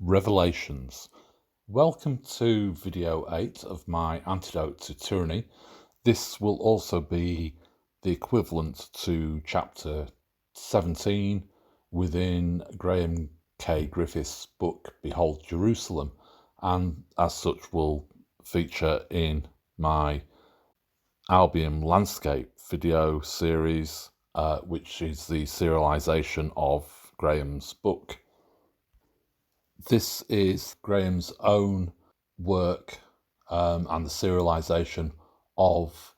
Revelations. Welcome to video 8 of my Antidote to Tyranny. This will also be the equivalent to chapter 17 within Graham K. Griffiths' book Behold Jerusalem, and as such will feature in my Albion Landscape video series, which is the serialisation of Graham's book. This is Graham's own work and the serialisation of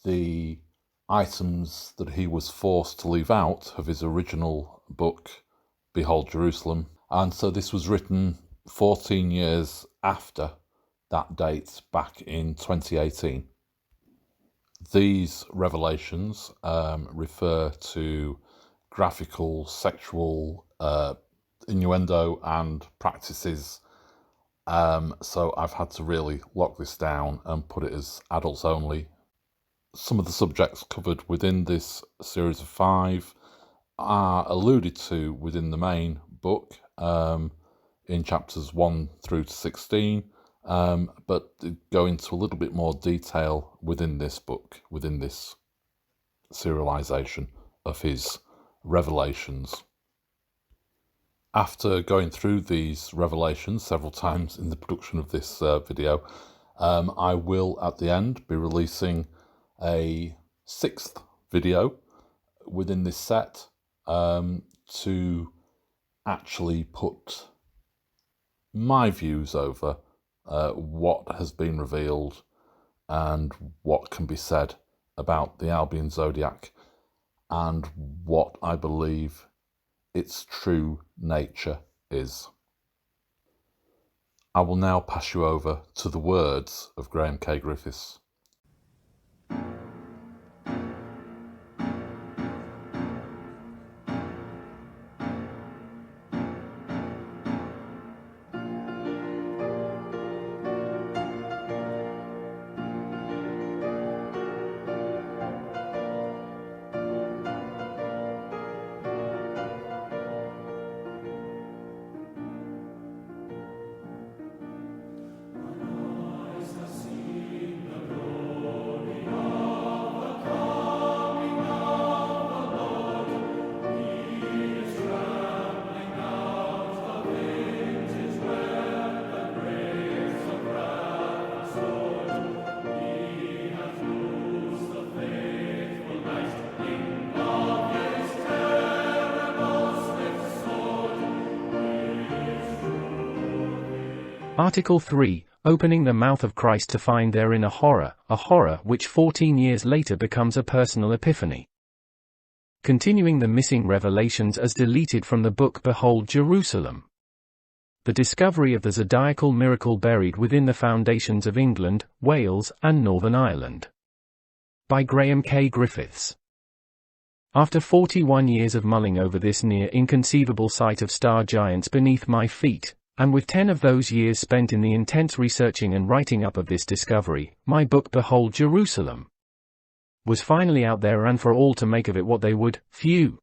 the items that he was forced to leave out of his original book, Behold Jerusalem. And so this was written 14 years after that date, back in 2018. These revelations refer to graphical sexual innuendo and practices, so I've had to really lock this down and put it as adults only. Some of the subjects covered within this series of 5 are alluded to within the main book in chapters 1 through to 16, but go into a little bit more detail within this book, within this serialization of his revelations. After going through these revelations several times in the production of this video, I will at the end be releasing a 6th video within this set to actually put my views over what has been revealed and what can be said about the Albion Zodiac and what I believe its true nature is. I will now pass you over to the words of Graham K. Griffiths. Article 3, opening the mouth of Christ to find therein a horror which 14 years later becomes a personal epiphany. Continuing the missing revelations as deleted from the book Behold Jerusalem. The discovery of the zodiacal miracle buried within the foundations of England, Wales, and Northern Ireland. By Graham K. Griffiths. After 41 years of mulling over this near inconceivable sight of star giants beneath my feet, and with 10 of those years spent in the intense researching and writing up of this discovery, my book Behold Jerusalem was finally out there and for all to make of it what they would. Phew.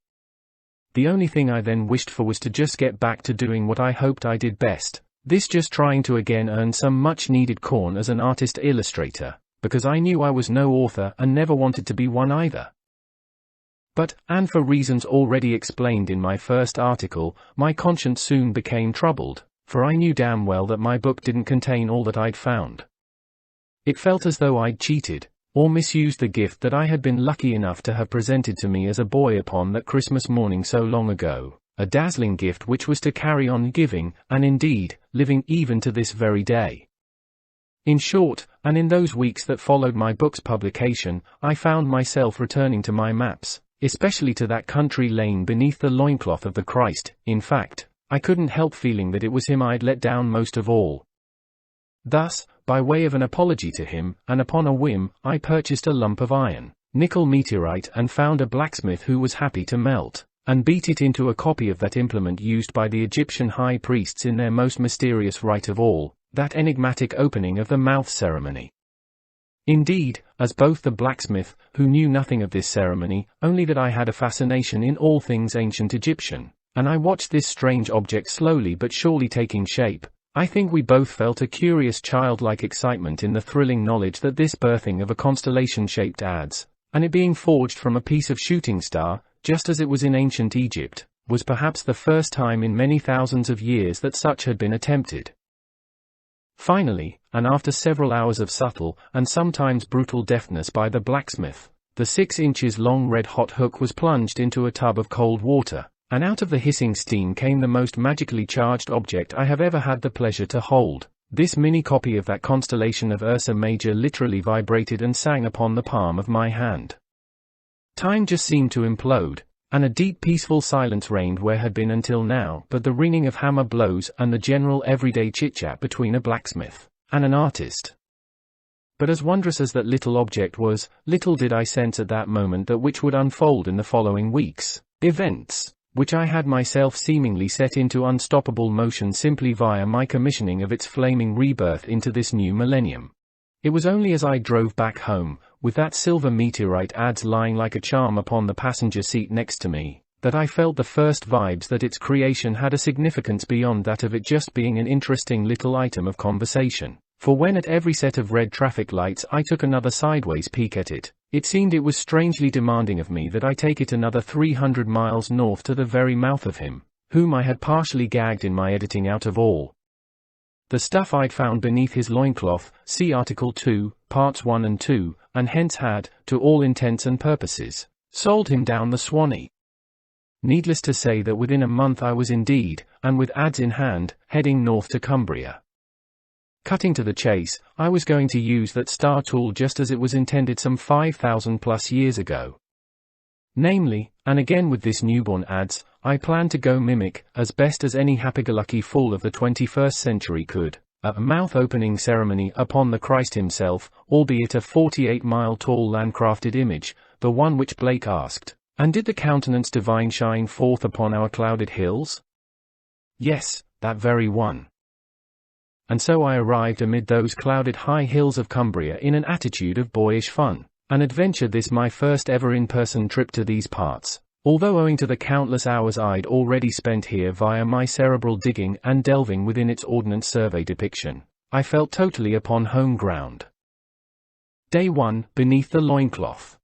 The only thing I then wished for was to just get back to doing what I hoped I did best, this just trying to again earn some much needed corn as an artist-illustrator, because I knew I was no author and never wanted to be one either. But, and for reasons already explained in my first article, my conscience soon became troubled. For I knew damn well that my book didn't contain all that I'd found. It felt as though I'd cheated, or misused the gift that I had been lucky enough to have presented to me as a boy upon that Christmas morning so long ago, a dazzling gift which was to carry on giving, and indeed, living even to this very day. In short, and in those weeks that followed my book's publication, I found myself returning to my maps, especially to that country lane beneath the loincloth of the Christ. In fact, I couldn't help feeling that it was him I'd let down most of all. Thus, by way of an apology to him, and upon a whim, I purchased a lump of iron, nickel meteorite, and found a blacksmith who was happy to melt, and beat it into a copy of that implement used by the Egyptian high priests in their most mysterious rite of all, that enigmatic opening of the mouth ceremony. Indeed, as both the blacksmith, who knew nothing of this ceremony, only that I had a fascination in all things ancient Egyptian, and I watched this strange object slowly but surely taking shape. I think we both felt a curious childlike excitement in the thrilling knowledge that this birthing of a constellation-shaped adze, and it being forged from a piece of shooting star, just as it was in ancient Egypt, was perhaps the first time in many thousands of years that such had been attempted. Finally, and after several hours of subtle, and sometimes brutal deftness by the blacksmith, the 6 inches long red-hot hook was plunged into a tub of cold water, and out of the hissing steam came the most magically charged object I have ever had the pleasure to hold. This mini copy of that constellation of Ursa Major literally vibrated and sang upon the palm of my hand. Time just seemed to implode, and a deep peaceful silence reigned where had been until now but the ringing of hammer blows and the general everyday chit-chat between a blacksmith and an artist. But as wondrous as that little object was, little did I sense at that moment that which would unfold in the following weeks. Events, which I had myself seemingly set into unstoppable motion simply via my commissioning of its flaming rebirth into this new millennium. It was only as I drove back home, with that silver meteorite adze lying like a charm upon the passenger seat next to me, that I felt the first vibes that its creation had a significance beyond that of it just being an interesting little item of conversation. For when at every set of red traffic lights I took another sideways peek at it, it seemed it was strangely demanding of me that I take it another 300 miles north to the very mouth of him, whom I had partially gagged in my editing out of all the stuff I'd found beneath his loincloth, see Article 2, Parts 1 and 2, and hence had, to all intents and purposes, sold him down the Swanee. Needless to say that within a month I was indeed, and with adze in hand, heading north to Cumbria. Cutting to the chase, I was going to use that star tool just as it was intended some 5,000 plus years ago. Namely, and again with this newborn adze, I planned to go mimic, as best as any happy-go-lucky fool of the 21st century could, a mouth-opening ceremony upon the Christ himself, albeit a 48-mile-tall land-crafted image, the one which Blake asked, "And did the countenance divine shine forth upon our clouded hills?" Yes, that very one. And so I arrived amid those clouded high hills of Cumbria in an attitude of boyish fun, and adventured this my first ever in-person trip to these parts, although owing to the countless hours I'd already spent here via my cerebral digging and delving within its Ordnance Survey depiction, I felt totally upon home ground. Day 1, beneath the loincloth.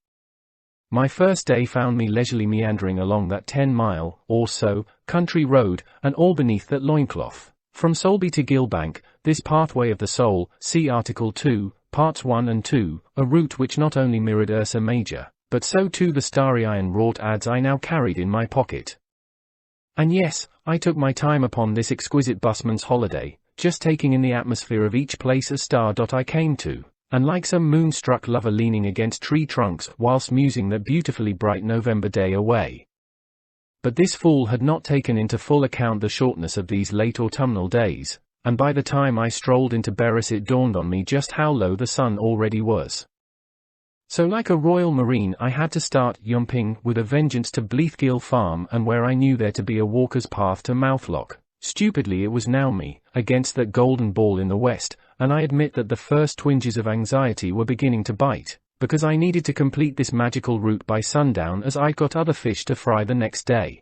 My first day found me leisurely meandering along that 10-mile, or so, country road, and all beneath that loincloth. From Solby to Gilbank, this pathway of the soul, see Article 2, Parts 1 and 2, a route which not only mirrored Ursa Major, but so too the starry iron-wrought adze I now carried in my pocket. And yes, I took my time upon this exquisite busman's holiday, just taking in the atmosphere of each place a star dot I came to, and like some moonstruck lover leaning against tree trunks whilst musing that beautifully bright November day away. But this fool had not taken into full account the shortness of these late autumnal days, and by the time I strolled into Berris it dawned on me just how low the sun already was. So like a royal marine I had to start yumping with a vengeance to Bleathgill Farm, and where I knew there to be a walker's path to Mouthlock. Stupidly it was now me, against that golden ball in the west, and I admit that the first twinges of anxiety were beginning to bite, because I needed to complete this magical route by sundown as I'd got other fish to fry the next day.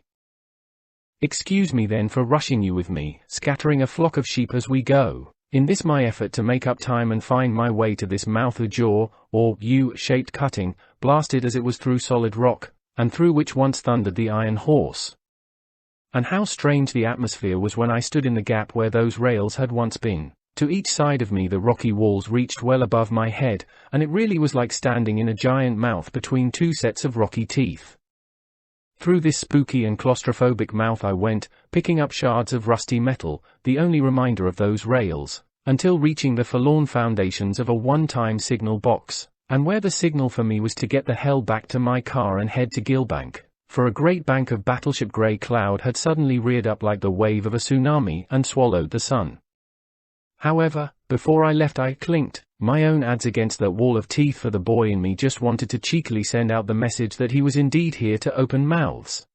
Excuse me then for rushing you with me, scattering a flock of sheep as we go, in this my effort to make up time and find my way to this mouth of jaw, or U-shaped cutting, blasted as it was through solid rock, and through which once thundered the iron horse. And how strange the atmosphere was when I stood in the gap where those rails had once been. To each side of me the rocky walls reached well above my head, and it really was like standing in a giant mouth between two sets of rocky teeth. Through this spooky and claustrophobic mouth I went, picking up shards of rusty metal, the only reminder of those rails, until reaching the forlorn foundations of a one-time signal box, and where the signal for me was to get the hell back to my car and head to Gilbank, for a great bank of battleship grey cloud had suddenly reared up like the wave of a tsunami and swallowed the sun. However, before I left I clinked my own adze against that wall of teeth, for the boy in me just wanted to cheekily send out the message that he was indeed here to open mouths.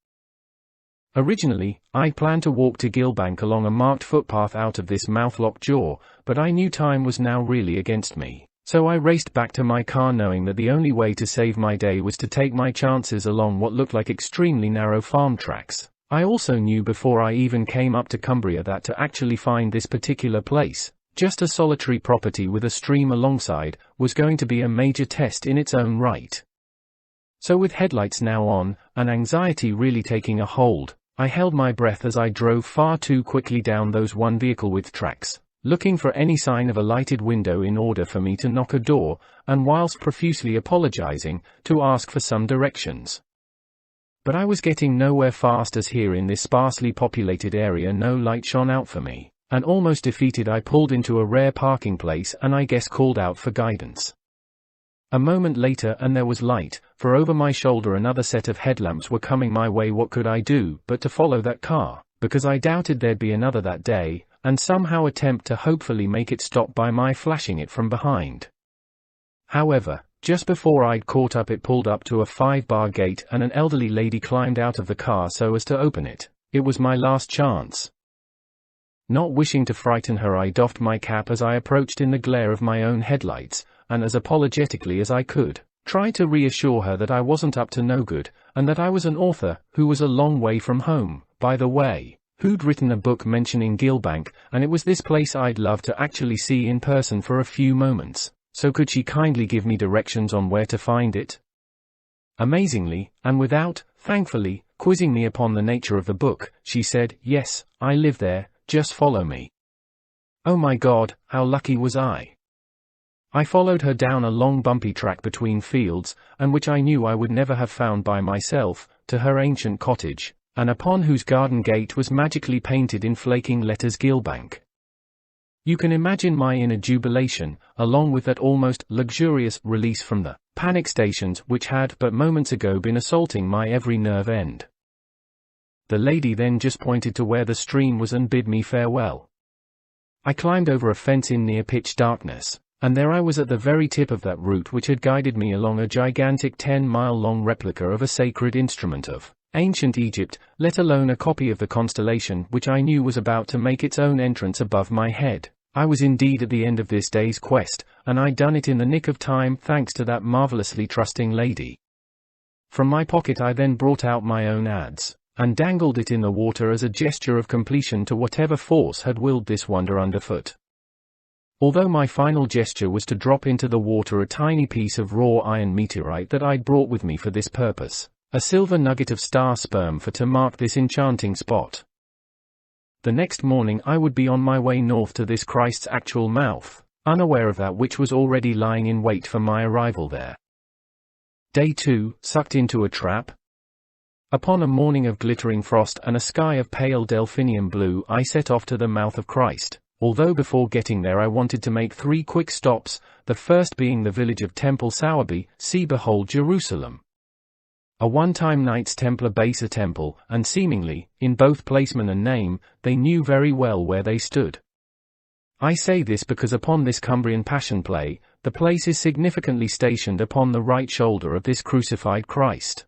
Originally, I planned to walk to Gilbank along a marked footpath out of this mouthlock jaw, but I knew time was now really against me, so I raced back to my car knowing that the only way to save my day was to take my chances along what looked like extremely narrow farm tracks, I also knew before I even came up to Cumbria that to actually find this particular place, just a solitary property with a stream alongside, was going to be a major test in its own right. So with headlights now on, and anxiety really taking a hold, I held my breath as I drove far too quickly down those one-vehicle-width tracks, looking for any sign of a lighted window in order for me to knock a door, and whilst profusely apologizing, to ask for some directions. But I was getting nowhere fast, as here in this sparsely populated area no light shone out for me, and almost defeated I pulled into a rare parking place and I guess called out for guidance. A moment later and there was light, for over my shoulder another set of headlamps were coming my way. What could I do but to follow that car, because I doubted there'd be another that day, and somehow attempt to hopefully make it stop by my flashing it from behind. However, just before I'd caught up, it pulled up to a 5-bar gate and an elderly lady climbed out of the car so as to open it. It was my last chance. Not wishing to frighten her, I doffed my cap as I approached in the glare of my own headlights, and as apologetically as I could, tried to reassure her that I wasn't up to no good, and that I was an author, who was a long way from home, by the way, who'd written a book mentioning Gilbank, and it was this place I'd love to actually see in person for a few moments, so could she kindly give me directions on where to find it? Amazingly, and without, thankfully, quizzing me upon the nature of the book, she said, "Yes, I live there, just follow me." Oh my God, how lucky was I! I followed her down a long bumpy track between fields, and which I knew I would never have found by myself, to her ancient cottage, and upon whose garden gate was magically painted in flaking letters Gilbank. You can imagine my inner jubilation, along with that almost luxurious release from the panic stations which had but moments ago been assaulting my every nerve end. The lady then just pointed to where the stream was and bid me farewell. I climbed over a fence in near pitch darkness, and there I was at the very tip of that route which had guided me along a gigantic 10-mile-long replica of a sacred instrument of ancient Egypt, let alone a copy of the constellation which I knew was about to make its own entrance above my head. I was indeed at the end of this day's quest, and I'd done it in the nick of time thanks to that marvelously trusting lady. From my pocket I then brought out my own adze, and dangled it in the water as a gesture of completion to whatever force had willed this wonder underfoot. Although my final gesture was to drop into the water a tiny piece of raw iron meteorite that I'd brought with me for this purpose, a silver nugget of star sperm to mark this enchanting spot. The next morning I would be on my way north to this Christ's actual mouth, unaware of that which was already lying in wait for my arrival there. Day 2, sucked into a trap. Upon a morning of glittering frost and a sky of pale delphinium blue, I set off to the mouth of Christ. Although before getting there I wanted to make 3 quick stops, the first being the village of Temple Sowerby, see behold Jerusalem. A one-time Knights Templar base, a temple, and seemingly, in both placement and name, they knew very well where they stood. I say this because upon this Cumbrian Passion Play, the place is significantly stationed upon the right shoulder of this crucified Christ.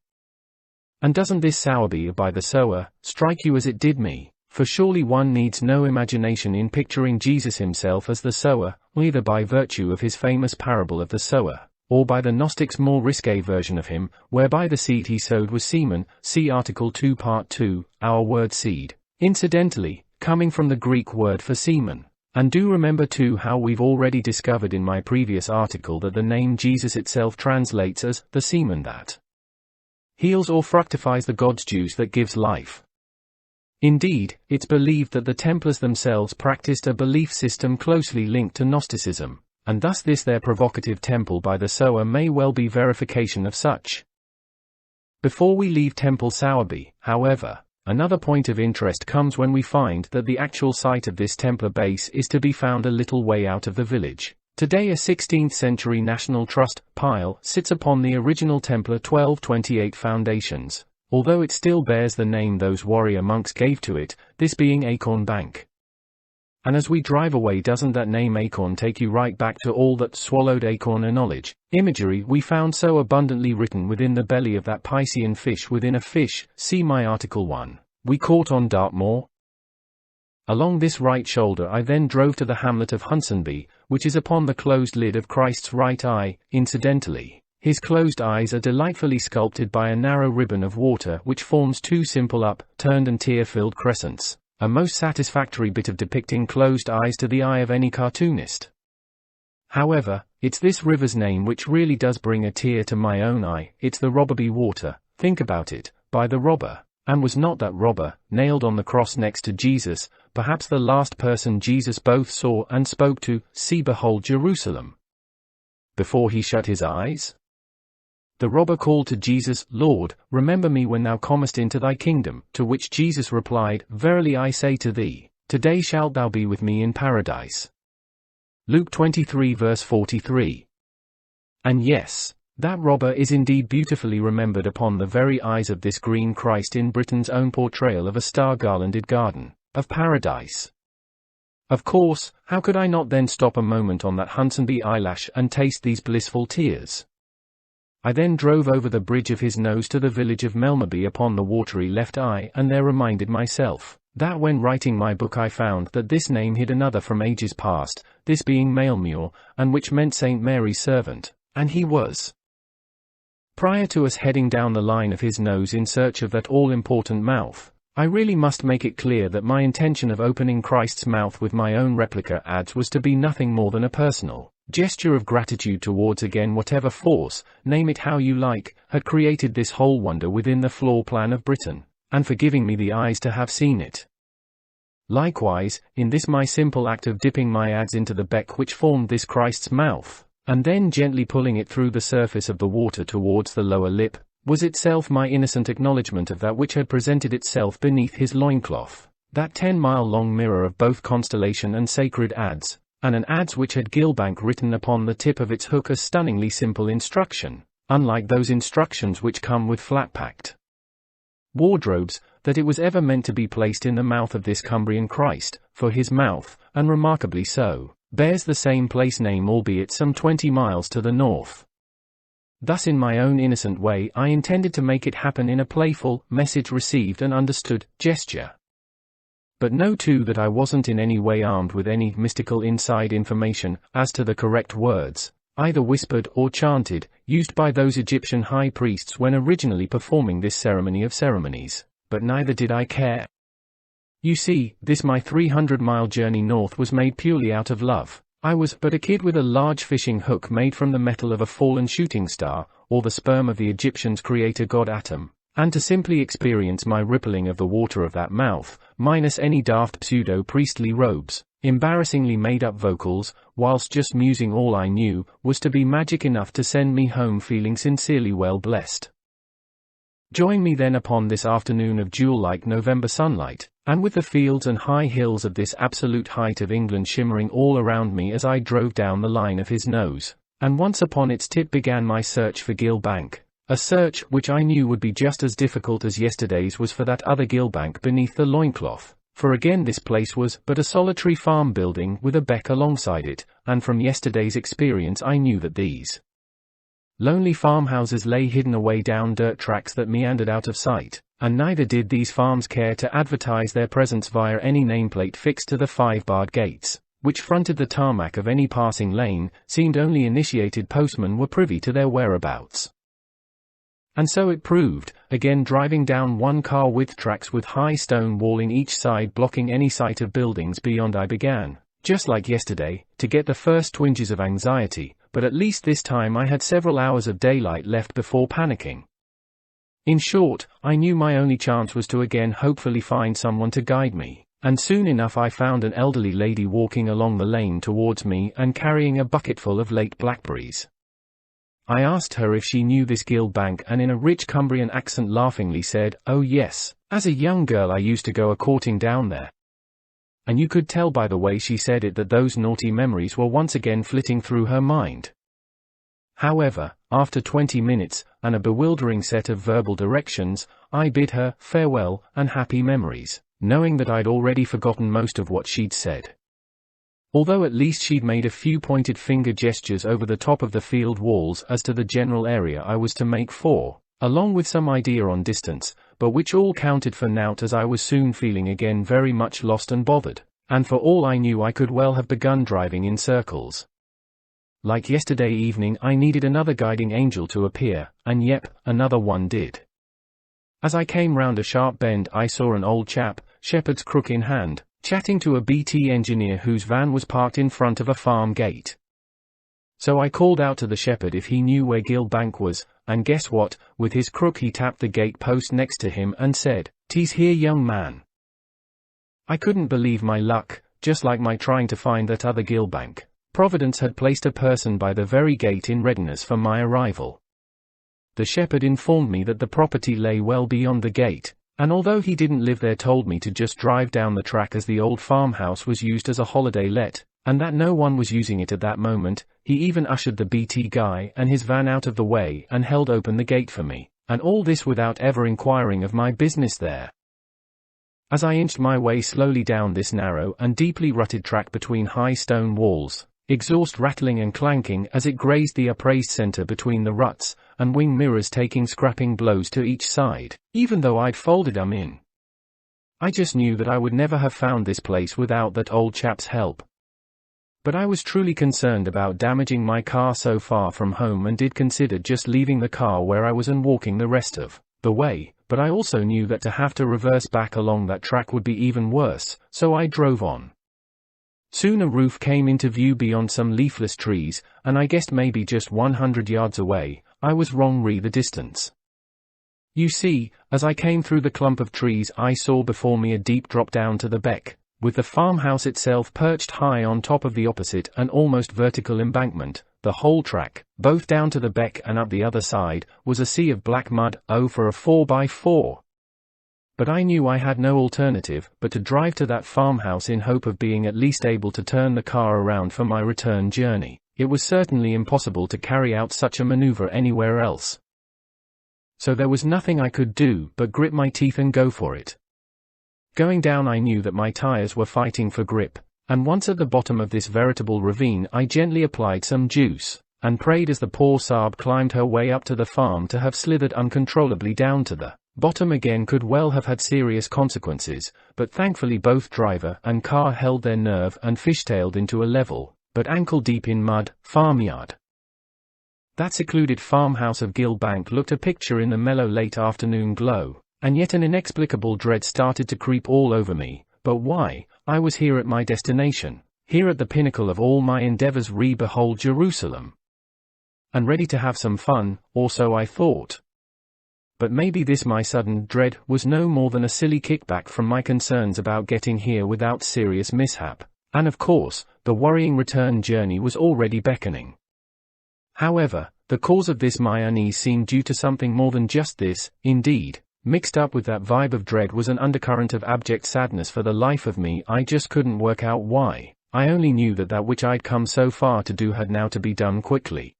And doesn't this Sowerby by the Sower strike you as it did me? For surely one needs no imagination in picturing Jesus himself as the sower, either by virtue of his famous parable of the sower, or by the Gnostics' more risque version of him, whereby the seed he sowed was semen, see Article 2 Part 2, our word seed, incidentally, coming from the Greek word for semen. And do remember too how we've already discovered in my previous article that the name Jesus itself translates as, the semen that heals or fructifies the God's juice that gives life. Indeed, it's believed that the Templars themselves practiced a belief system closely linked to Gnosticism, and thus this their provocative temple by the sower may well be verification of such. Before we leave Temple Sowerby, however, another point of interest comes when we find that the actual site of this Templar base is to be found a little way out of the village. Today a 16th century National Trust pile sits upon the original Templar 1228 foundations, although it still bears the name those warrior monks gave to it, this being Acorn Bank. And as we drive away, doesn't that name Acorn take you right back to all that swallowed acorn and knowledge, imagery we found so abundantly written within the belly of that Piscean fish within a fish, see my Article 1, we caught on Dartmoor? Along this right shoulder I then drove to the hamlet of Hunsonby, which is upon the closed lid of Christ's right eye, incidentally. His closed eyes are delightfully sculpted by a narrow ribbon of water which forms two simple up-turned and tear-filled crescents, a most satisfactory bit of depicting closed eyes to the eye of any cartoonist. However, it's this river's name which really does bring a tear to my own eye. It's the Robberby water, think about it, by the robber. And was not that robber, nailed on the cross next to Jesus, perhaps the last person Jesus both saw and spoke to, "See, behold Jerusalem," before he shut his eyes? The robber called to Jesus, "Lord, remember me when thou comest into thy kingdom," to which Jesus replied, "Verily I say to thee, today shalt thou be with me in paradise." Luke 23 verse 43. And yes, that robber is indeed beautifully remembered upon the very eyes of this green Christ in Britain's own portrayal of a star-garlanded garden of paradise. Of course, how could I not then stop a moment on that Hunsonby eyelash and taste these blissful tears? I then drove over the bridge of his nose to the village of Melmerby upon the watery left eye, and there reminded myself that when writing my book I found that this name hid another from ages past, this being Maelmure, and which meant St. Mary's servant, and he was. Prior to us heading down the line of his nose in search of that all-important mouth, I really must make it clear that my intention of opening Christ's mouth with my own replica ads was to be nothing more than a personal gesture of gratitude towards again whatever force, name it how you like, had created this whole wonder within the floor plan of Britain, and for giving me the eyes to have seen it. Likewise, in this my simple act of dipping my ads into the beck which formed this Christ's mouth, and then gently pulling it through the surface of the water towards the lower lip, was itself my innocent acknowledgement of that which had presented itself beneath his loincloth, that 10-mile-long mirror of both constellation and sacred ads, and an ads which had Gilbank written upon the tip of its hook a stunningly simple instruction, unlike those instructions which come with flat-packed wardrobes, that it was ever meant to be placed in the mouth of this Cumbrian Christ, for his mouth, and remarkably so, bears the same place name albeit some 20 miles to the north. Thus in my own innocent way I intended to make it happen in a playful, message received and understood, gesture. But know too that I wasn't in any way armed with any mystical inside information as to the correct words, either whispered or chanted, used by those Egyptian high priests when originally performing this ceremony of ceremonies, but neither did I care. You see, this my 300-mile journey north was made purely out of love. I was but a kid with a large fishing hook made from the metal of a fallen shooting star, or the sperm of the Egyptians' creator god Atum, and to simply experience my rippling of the water of that mouth, minus any daft pseudo-priestly robes, embarrassingly made-up vocals, whilst just musing all I knew, was to be magic enough to send me home feeling sincerely well blessed. Join me then upon this afternoon of jewel-like November sunlight, and with the fields and high hills of this absolute height of England shimmering all around me as I drove down the line of his nose, and once upon its tip began my search for Gilbank, a search which I knew would be just as difficult as yesterday's was for that other Gilbank beneath the loincloth, for again this place was but a solitary farm building with a beck alongside it, and from yesterday's experience I knew that these lonely farmhouses lay hidden away down dirt tracks that meandered out of sight, and neither did these farms care to advertise their presence via any nameplate fixed to the 5-barred gates, which fronted the tarmac of any passing lane. Seemed only initiated postmen were privy to their whereabouts. And so it proved, again driving down one-car width tracks with high stone walling each side blocking any sight of buildings beyond I began, just like yesterday, to get the first twinges of anxiety, but at least this time I had several hours of daylight left before panicking. In short, I knew my only chance was to again hopefully find someone to guide me, and soon enough I found an elderly lady walking along the lane towards me and carrying a bucketful of late blackberries. I asked her if she knew this Gilbank and in a rich Cumbrian accent laughingly said, "Oh yes, as a young girl I used to go a-courting down there." And you could tell by the way she said it that those naughty memories were once again flitting through her mind. However, after 20 minutes, and a bewildering set of verbal directions, I bid her farewell and happy memories, knowing that I'd already forgotten most of what she'd said. Although at least she'd made a few pointed finger gestures over the top of the field walls as to the general area I was to make for, along with some idea on distance, but which all counted for naught as I was soon feeling again very much lost and bothered, and for all I knew I could well have begun driving in circles. Like yesterday evening, I needed another guiding angel to appear, and yep, another one did. As I came round a sharp bend, I saw an old chap, shepherd's crook in hand, chatting to a BT engineer whose van was parked in front of a farm gate. So I called out to the shepherd if he knew where Gill Bank was, and guess what, with his crook he tapped the gate post next to him and said, "'Tis here, young man." I couldn't believe my luck. Just like my trying to find that other Gill Bank, Providence had placed a person by the very gate in readiness for my arrival. The shepherd informed me that the property lay well beyond the gate, and although he didn't live there, told me to just drive down the track as the old farmhouse was used as a holiday let, and that no one was using it at that moment. He even ushered the BT guy and his van out of the way and held open the gate for me, and all this without ever inquiring of my business there. As I inched my way slowly down this narrow and deeply rutted track between high stone walls, exhaust rattling and clanking as it grazed the upraised center between the ruts, and wing mirrors taking scrapping blows to each side, even though I'd folded them in. I just knew that I would never have found this place without that old chap's help. But I was truly concerned about damaging my car so far from home and did consider just leaving the car where I was and walking the rest of the way, but I also knew that to have to reverse back along that track would be even worse, so I drove on. Soon a roof came into view beyond some leafless trees, and I guessed maybe just 100 yards away. I was wrong the distance. You see, as I came through the clump of trees, I saw before me a deep drop down to the beck, with the farmhouse itself perched high on top of the opposite and almost vertical embankment. The whole track, both down to the beck and up the other side, was a sea of black mud. Oh, for a 4x4. But I knew I had no alternative but to drive to that farmhouse in hope of being at least able to turn the car around for my return journey. It was certainly impossible to carry out such a maneuver anywhere else. So there was nothing I could do but grit my teeth and go for it. Going down, I knew that my tires were fighting for grip, and once at the bottom of this veritable ravine, I gently applied some juice, and prayed as the poor Saab climbed her way up to the farm. To have slithered uncontrollably down to the bottom again could well have had serious consequences, but thankfully both driver and car held their nerve and fishtailed into a level, but ankle-deep in mud, farmyard. That secluded farmhouse of Gill Bank looked a picture in the mellow late afternoon glow, and yet an inexplicable dread started to creep all over me. But why? I was here at my destination, here at the pinnacle of all my endeavors, behold Jerusalem. And ready to have some fun, or so I thought. But maybe this my sudden dread was no more than a silly kickback from my concerns about getting here without serious mishap, and of course, the worrying return journey was already beckoning. However, the cause of this my unease seemed due to something more than just this. Indeed, mixed up with that vibe of dread was an undercurrent of abject sadness. For the life of me, I just couldn't work out why. I only knew that that which I'd come so far to do had now to be done quickly.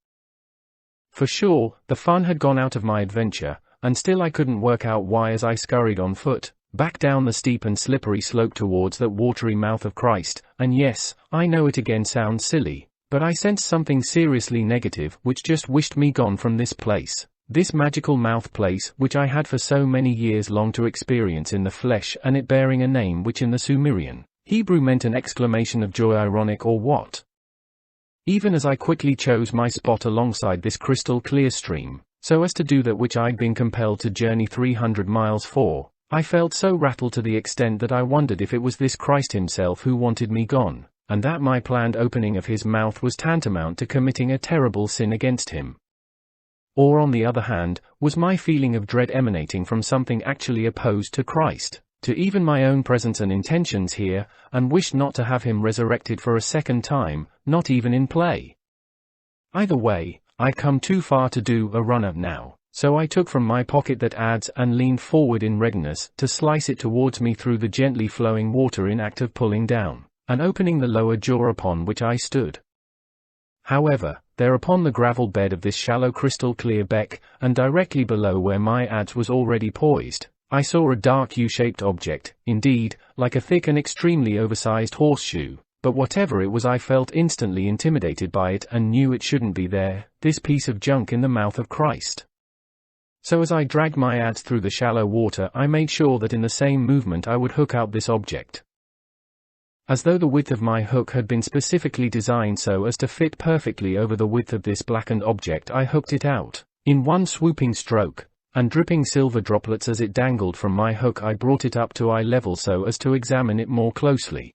For sure, the fun had gone out of my adventure, and still I couldn't work out why. As I scurried on foot, back down the steep and slippery slope towards that watery mouth of Christ, and yes, I know it again sounds silly, but I sensed something seriously negative which just wished me gone from this place. This magical mouth place which I had for so many years longed to experience in the flesh, and it bearing a name which in the Sumerian Hebrew meant an exclamation of joy, ironic or what. Even as I quickly chose my spot alongside this crystal clear stream, so as to do that which I'd been compelled to journey 300 miles for, I felt so rattled to the extent that I wondered if it was this Christ himself who wanted me gone, and that my planned opening of his mouth was tantamount to committing a terrible sin against him. Or on the other hand, was my feeling of dread emanating from something actually opposed to Christ, to even my own presence and intentions here, and wished not to have him resurrected for a second time, not even in play? Either way, I'd come too far to do a runner now, so I took from my pocket that adze and leaned forward in readiness to slice it towards me through the gently flowing water in act of pulling down, and opening the lower jaw upon which I stood. However, there upon the gravel bed of this shallow crystal clear beck, and directly below where my adze was already poised, I saw a dark U-shaped object, indeed, like a thick and extremely oversized horseshoe. But whatever it was, I felt instantly intimidated by it and knew it shouldn't be there, this piece of junk in the mouth of Christ. So as I dragged my adze through the shallow water, I made sure that in the same movement I would hook out this object. as though the width of my hook had been specifically designed so as to fit perfectly over the width of this blackened object. I hooked it out in one swooping stroke, and dripping silver droplets as it dangled from my hook, I brought it up to eye level so as to examine it more closely.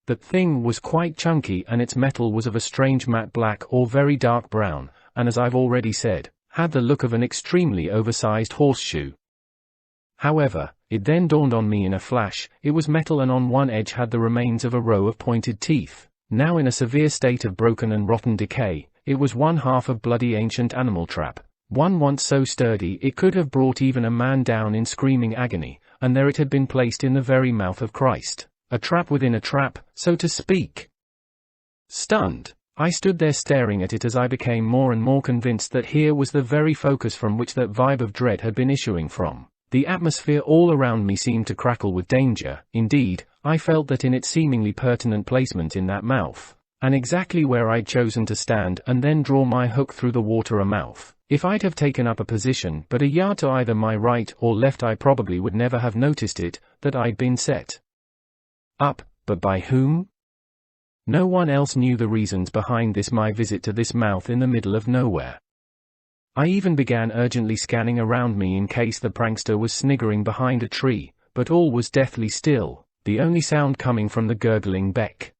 That thing was quite chunky, and its metal was of a strange matte black or very dark brown, and as I've already said, had the look of an extremely oversized horseshoe. However, it then dawned on me in a flash, it was metal, and on one edge had the remains of a row of pointed teeth, now in a severe state of broken and rotten decay. It was one half of bloody ancient animal trap, one once so sturdy it could have brought even a man down in screaming agony, and there it had been placed in the very mouth of Christ, a trap within a trap, so to speak. Stunned, I stood there staring at it as I became more and more convinced that here was the very focus from which that vibe of dread had been issuing from. The atmosphere all around me seemed to crackle with danger. Indeed, I felt that in its seemingly pertinent placement in that mouth, and exactly where I'd chosen to stand and then draw my hook through the water a mouth, if I'd have taken up a position but a yard to either my right or left, I probably would never have noticed it, that I'd been set up, but by whom? No one else knew the reasons behind this my visit to this mouth in the middle of nowhere. I even began urgently scanning around me in case the prankster was sniggering behind a tree, but all was deathly still, the only sound coming from the gurgling beck.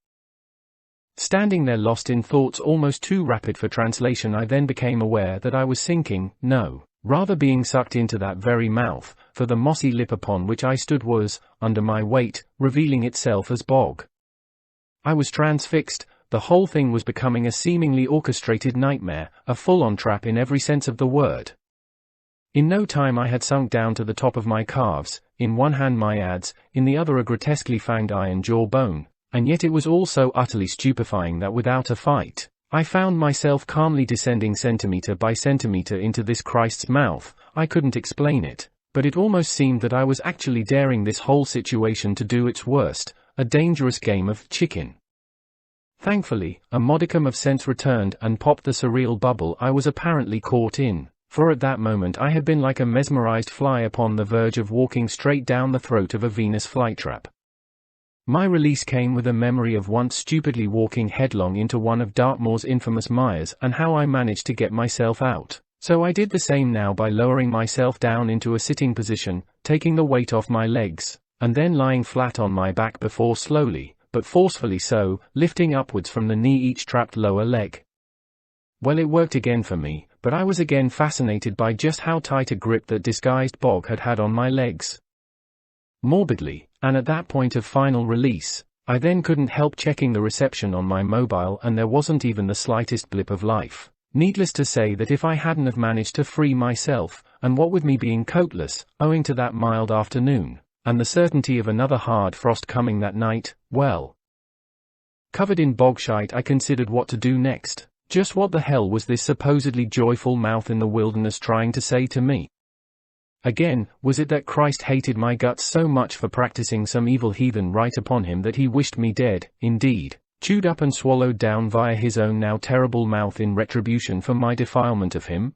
Standing there lost in thoughts almost too rapid for translation, I then became aware that I was sinking, no, rather being sucked into that very mouth, for the mossy lip upon which I stood was, under my weight, revealing itself as bog. I was transfixed. The whole thing was becoming a seemingly orchestrated nightmare, a full-on trap in every sense of the word. In no time I had sunk down to the top of my calves, in one hand my adze, in the other a grotesquely fanged iron jaw bone, and yet it was all so utterly stupefying that without a fight, I found myself calmly descending centimeter by centimeter into this Christ's mouth. I couldn't explain it, but it almost seemed that I was actually daring this whole situation to do its worst, a dangerous game of chicken. Thankfully, a modicum of sense returned and popped the surreal bubble I was apparently caught in, for at that moment I had been like a mesmerized fly upon the verge of walking straight down the throat of a Venus flytrap. My release came with a memory of once stupidly walking headlong into one of Dartmoor's infamous mires and how I managed to get myself out. So I did the same now by lowering myself down into a sitting position, taking the weight off my legs, and then lying flat on my back before slowly, but forcefully so, lifting upwards from the knee each trapped lower leg. Well, it worked again for me, but I was again fascinated by just how tight a grip that disguised bog had had on my legs. Morbidly, and at that point of final release, I then couldn't help checking the reception on my mobile, and there wasn't even the slightest blip of life. Needless to say that if I hadn't have managed to free myself, and what with me being coatless, owing to that mild afternoon, and the certainty of another hard frost coming that night, well, covered in bog shite, I considered what to do next. Just what the hell was this supposedly joyful mouth in the wilderness trying to say to me? Again, was it that Christ hated my guts so much for practicing some evil heathen rite upon him that he wished me dead, indeed, chewed up and swallowed down via his own now terrible mouth in retribution for my defilement of him?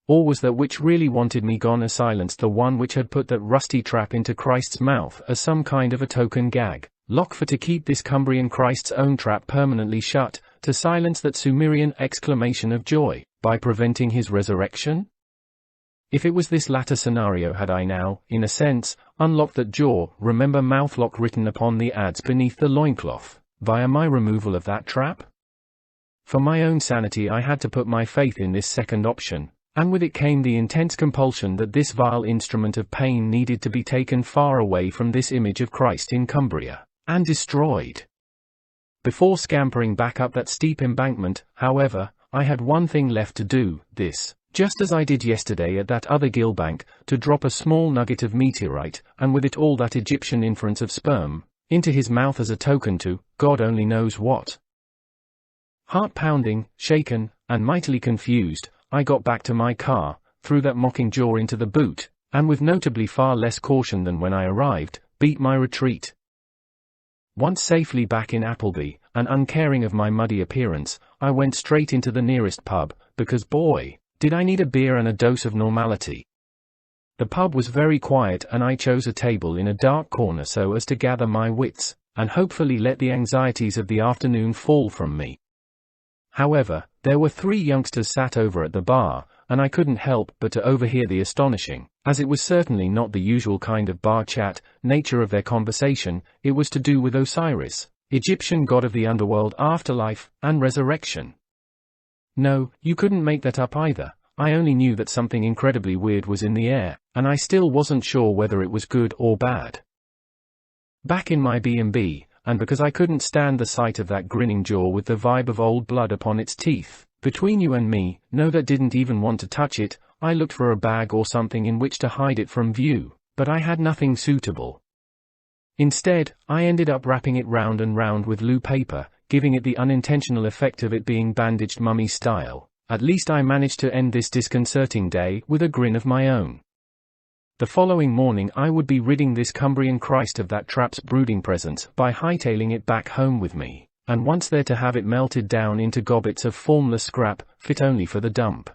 Or was that which really wanted me gone a silence, the one which had put that rusty trap into Christ's mouth as some kind of a token gag, lock for to keep this Cumbrian Christ's own trap permanently shut, to silence that Sumerian exclamation of joy, by preventing his resurrection? If it was this latter scenario, had I now, in a sense, unlocked that jaw, remember mouthlock written upon the adze beneath the loincloth, via my removal of that trap? For my own sanity I had to put my faith in this second option, and with it came the intense compulsion that this vile instrument of pain needed to be taken far away from this image of Christ in Cumbria, and destroyed. Before scampering back up that steep embankment, however, I had one thing left to do, this, just as I did yesterday at that other gillbank, to drop a small nugget of meteorite, and with it all that Egyptian inference of sperm, into his mouth as a token to, God only knows what. Heart pounding, shaken, and mightily confused, I got back to my car, threw that mocking jaw into the boot, and with notably far less caution than when I arrived, beat my retreat. Once safely back in Appleby, and uncaring of my muddy appearance, I went straight into the nearest pub, because boy, did I need a beer and a dose of normality. The pub was very quiet and I chose a table in a dark corner so as to gather my wits, and hopefully let the anxieties of the afternoon fall from me. However, there were 3 youngsters sat over at the bar, and I couldn't help but to overhear the astonishing, as it was certainly not the usual kind of bar chat, nature of their conversation. It was to do with Osiris, Egyptian god of the underworld, afterlife, and resurrection. No, you couldn't make that up either. I only knew that something incredibly weird was in the air, and I still wasn't sure whether it was good or bad. Back in my B&B, and because I couldn't stand the sight of that grinning jaw with the vibe of old blood upon its teeth, between you and me, no, that didn't even want to touch it, I looked for a bag or something in which to hide it from view, but I had nothing suitable. Instead, I ended up wrapping it round and round with loo paper, giving it the unintentional effect of it being bandaged mummy style. At least I managed to end this disconcerting day with a grin of my own. The following morning I would be ridding this Cumbrian Christ of that trap's brooding presence by hightailing it back home with me, and once there to have it melted down into gobbets of formless scrap, fit only for the dump.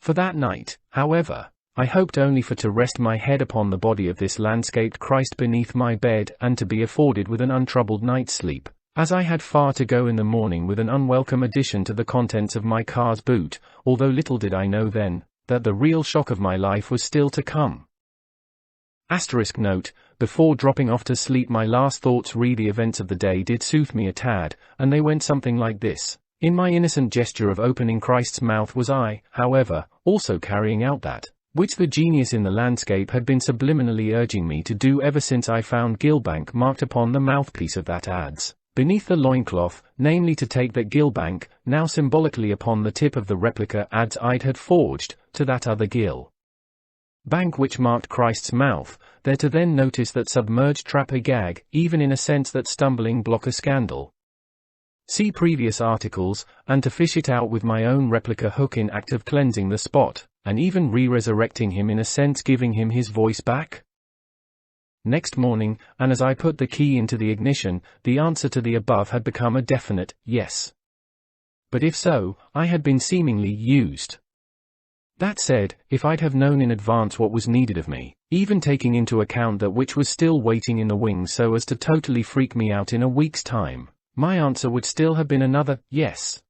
For that night, however, I hoped only for to rest my head upon the body of this landscaped Christ beneath my bed and to be afforded with an untroubled night's sleep, as I had far to go in the morning with an unwelcome addition to the contents of my car's boot, although little did I know then, that the real shock of my life was still to come. Asterisk note, before dropping off to sleep my last thoughts re the events of the day did soothe me a tad, and they went something like this. In my innocent gesture of opening Christ's mouth was I, however, also carrying out that, which the genius in the landscape had been subliminally urging me to do ever since I found Gilbank marked upon the mouthpiece of that adze, beneath the loincloth, namely to take that Gilbank, now symbolically upon the tip of the replica adze I'd had forged, to that other Gil Bank which marked Christ's mouth, there to then notice that submerged trap a gag, even in a sense that stumbling block a scandal. See previous articles, and to fish it out with my own replica hook in act of cleansing the spot, and even re-resurrecting him in a sense giving him his voice back? Next morning, and as I put the key into the ignition, the answer to the above had become a definite yes. But if so, I had been seemingly used. That said, if I'd have known in advance what was needed of me, even taking into account that which was still waiting in the wings so as to totally freak me out in a week's time, my answer would still have been another yes.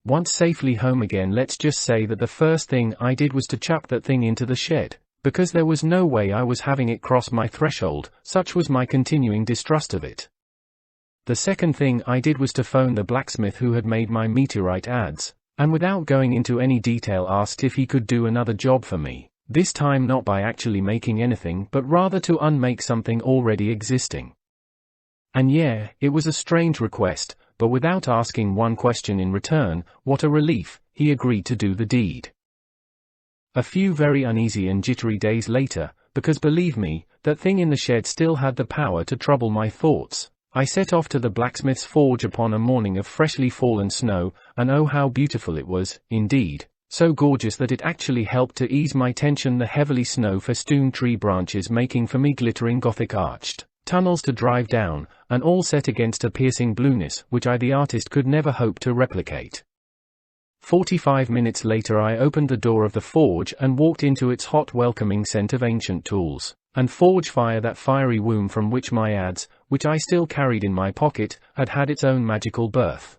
Once safely home again, let's just say that the first thing I did was to chuck that thing into the shed, because there was no way I was having it cross my threshold, such was my continuing distrust of it. The second thing I did was to phone the blacksmith who had made my meteorite adze, and without going into any detail asked if he could do another job for me, this time not by actually making anything but rather to unmake something already existing. And yeah, it was a strange request, but without asking one question in return, what a relief, he agreed to do the deed. A few very uneasy and jittery days later, because believe me, that thing in the shed still had the power to trouble my thoughts, I set off to the blacksmith's forge upon a morning of freshly fallen snow, and oh how beautiful it was, indeed, so gorgeous that it actually helped to ease my tension, the heavily snow-festooned tree branches making for me glittering Gothic arched tunnels to drive down, and all set against a piercing blueness which I the artist could never hope to replicate. 45 minutes later I opened the door of the forge and walked into its hot welcoming scent of ancient tools, and forge fire, that fiery womb from which my adze, which I still carried in my pocket, had had its own magical birth.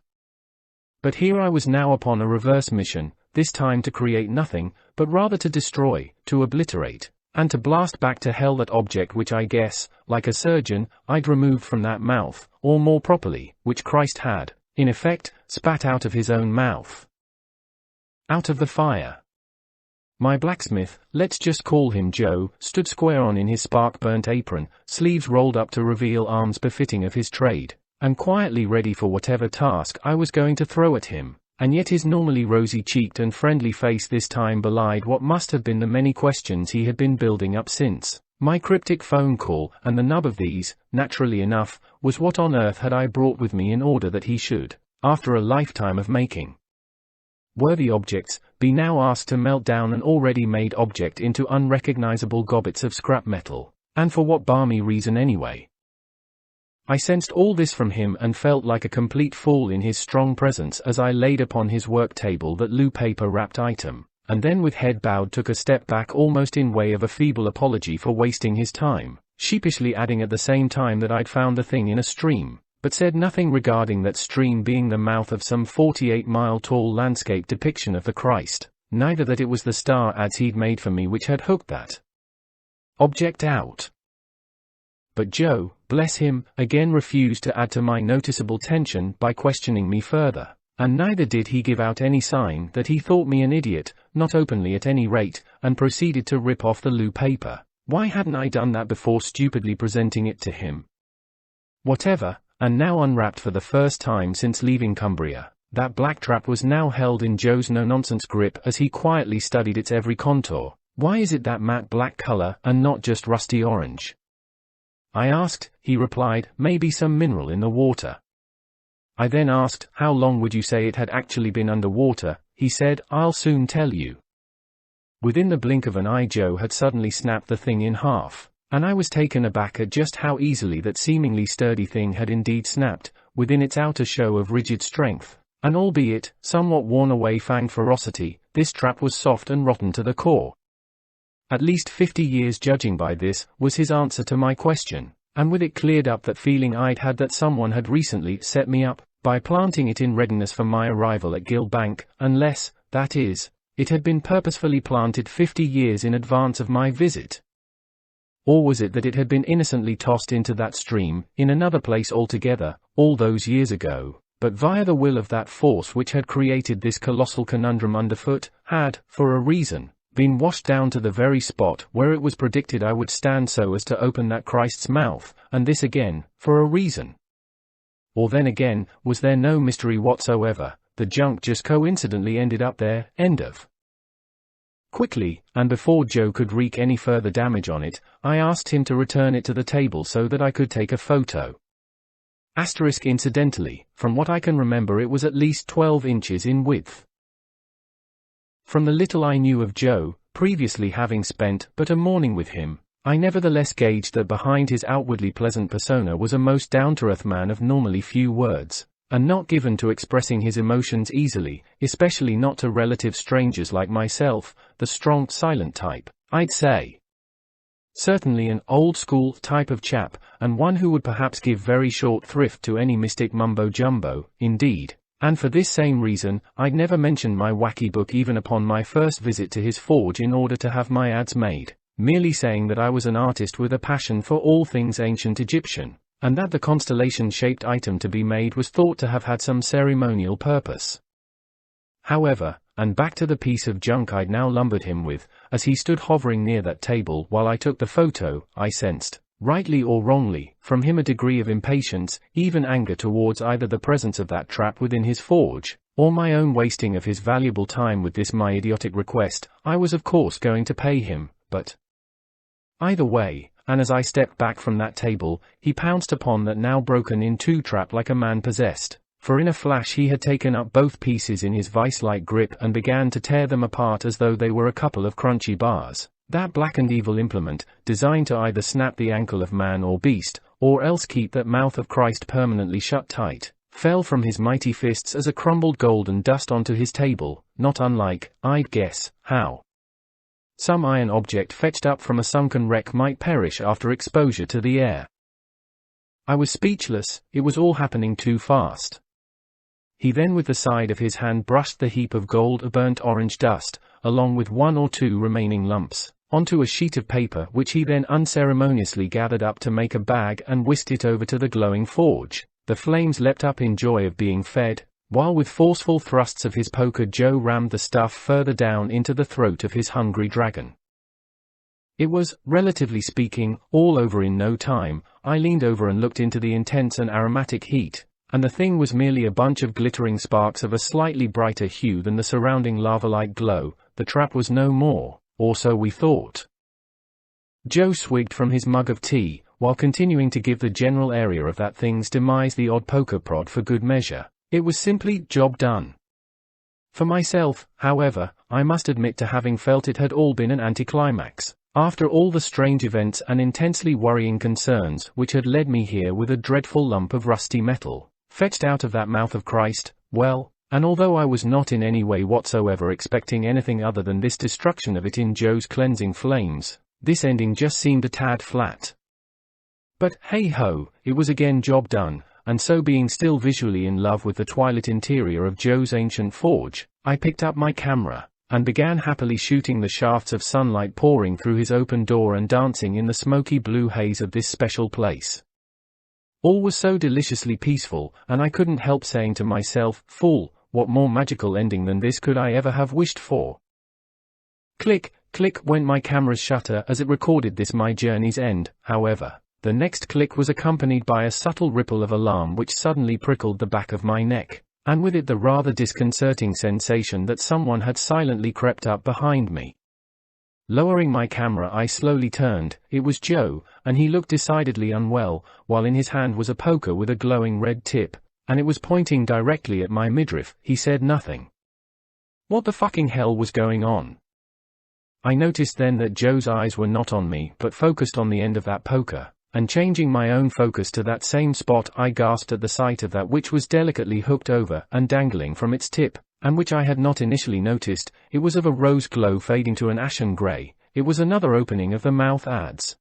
But here I was now upon a reverse mission, this time to create nothing, but rather to destroy, to obliterate, and to blast back to hell that object which I guess, like a surgeon, I'd removed from that mouth, or more properly, which Christ had, in effect, spat out of his own mouth. Out of the fire. My blacksmith, let's just call him Joe, stood square on in his spark-burnt apron, sleeves rolled up to reveal arms befitting of his trade, and quietly ready for whatever task I was going to throw at him, and yet his normally rosy-cheeked and friendly face this time belied what must have been the many questions he had been building up since my cryptic phone call, and the nub of these, naturally enough, was what on earth had I brought with me in order that he should, after a lifetime of making worthy objects, be now asked to melt down an already made object into unrecognizable gobbets of scrap metal, and for what balmy reason anyway? I sensed all this from him and felt like a complete fool in his strong presence as I laid upon his work table that loo paper wrapped item, and then with head bowed took a step back almost in way of a feeble apology for wasting his time, sheepishly adding at the same time that I'd found the thing in a stream, but said nothing regarding that stream being the mouth of some 48-mile-tall landscape depiction of the Christ, neither that it was the star ads he'd made for me which had hooked that object out. But Joe, bless him, again refused to add to my noticeable tension by questioning me further, and neither did he give out any sign that he thought me an idiot, not openly at any rate, and proceeded to rip off the loo paper. Why hadn't I done that before stupidly presenting it to him? Whatever, and now unwrapped for the first time since leaving Cumbria, that black trap was now held in Joe's no-nonsense grip as he quietly studied its every contour. Why is it that matte black color and not just rusty orange? I asked. He replied, maybe some mineral in the water. I then asked, how long would you say it had actually been underwater? He said, I'll soon tell you. Within the blink of an eye Joe had suddenly snapped the thing in half, and I was taken aback at just how easily that seemingly sturdy thing had indeed snapped, within its outer show of rigid strength, and albeit somewhat worn away fanged ferocity, this trap was soft and rotten to the core. At least 50 years judging by this, was his answer to my question, and with it cleared up that feeling I'd had that someone had recently set me up, by planting it in readiness for my arrival at Gill Bank, unless, that is, it had been purposefully planted 50 years in advance of my visit. Or was it that it had been innocently tossed into that stream, in another place altogether, all those years ago, but via the will of that force which had created this colossal conundrum underfoot, had, for a reason, been washed down to the very spot where it was predicted I would stand so as to open that Christ's mouth, and this again, for a reason? Or then again, was there no mystery whatsoever? The junk just coincidentally ended up there, end of. Quickly, and before Joe could wreak any further damage on it, I asked him to return it to the table so that I could take a photo. Incidentally, from what I can remember it was at least 12 inches in width. From the little I knew of Joe, previously having spent but a morning with him, I nevertheless gauged that behind his outwardly pleasant persona was a most down-to-earth man of normally few words, and not given to expressing his emotions easily, especially not to relative strangers like myself, the strong, silent type, I'd say. Certainly an old-school type of chap, and one who would perhaps give very short thrift to any mystic mumbo-jumbo, indeed, and for this same reason, I'd never mentioned my wacky book even upon my first visit to his forge in order to have my ads made, merely saying that I was an artist with a passion for all things ancient Egyptian, and that the constellation-shaped item to be made was thought to have had some ceremonial purpose. However, and back to the piece of junk I'd now lumbered him with, as he stood hovering near that table while I took the photo, I sensed, rightly or wrongly, from him a degree of impatience, even anger towards either the presence of that trap within his forge, or my own wasting of his valuable time with this my idiotic request. I was of course going to pay him, but either way, and as I stepped back from that table, he pounced upon that now broken-in-two trap like a man possessed, for in a flash he had taken up both pieces in his vice-like grip and began to tear them apart as though they were a couple of crunchy bars. That black and evil implement, designed to either snap the ankle of man or beast, or else keep that mouth of Christ permanently shut tight, fell from his mighty fists as a crumbled golden dust onto his table, not unlike, I'd guess, how some iron object fetched up from a sunken wreck might perish after exposure to the air. I was speechless, it was all happening too fast. He then with the side of his hand brushed the heap of gold burnt orange dust, along with one or two remaining lumps, onto a sheet of paper which he then unceremoniously gathered up to make a bag and whisked it over to the glowing forge. The flames leapt up in joy of being fed, while with forceful thrusts of his poker Joe rammed the stuff further down into the throat of his hungry dragon. It was, relatively speaking, all over in no time. I leaned over and looked into the intense and aromatic heat, and the thing was merely a bunch of glittering sparks of a slightly brighter hue than the surrounding lava-like glow. The trap was no more, or so we thought. Joe swigged from his mug of tea, while continuing to give the general area of that thing's demise the odd poker prod for good measure. It was simply job done. For myself, however, I must admit to having felt it had all been an anticlimax. After all the strange events and intensely worrying concerns which had led me here with a dreadful lump of rusty metal, fetched out of that mouth of Christ, well, and although I was not in any way whatsoever expecting anything other than this destruction of it in Joe's cleansing flames, this ending just seemed a tad flat. But hey ho, it was again job done, and so being still visually in love with the twilit interior of Joe's ancient forge, I picked up my camera, and began happily shooting the shafts of sunlight pouring through his open door and dancing in the smoky blue haze of this special place. All was so deliciously peaceful, and I couldn't help saying to myself, "Fool, what more magical ending than this could I ever have wished for?" Click, click went my camera's shutter as it recorded this my journey's end. However, the next click was accompanied by a subtle ripple of alarm which suddenly prickled the back of my neck, and with it the rather disconcerting sensation that someone had silently crept up behind me. Lowering my camera, I slowly turned. It was Joe, and he looked decidedly unwell, while in his hand was a poker with a glowing red tip, and it was pointing directly at my midriff. He said nothing. What the fucking hell was going on? I noticed then that Joe's eyes were not on me, but focused on the end of that poker, and changing my own focus to that same spot, I gasped at the sight of that which was delicately hooked over and dangling from its tip, and which I had not initially noticed. It was of a rose glow fading to an ashen grey. It was another opening of the mouth adze.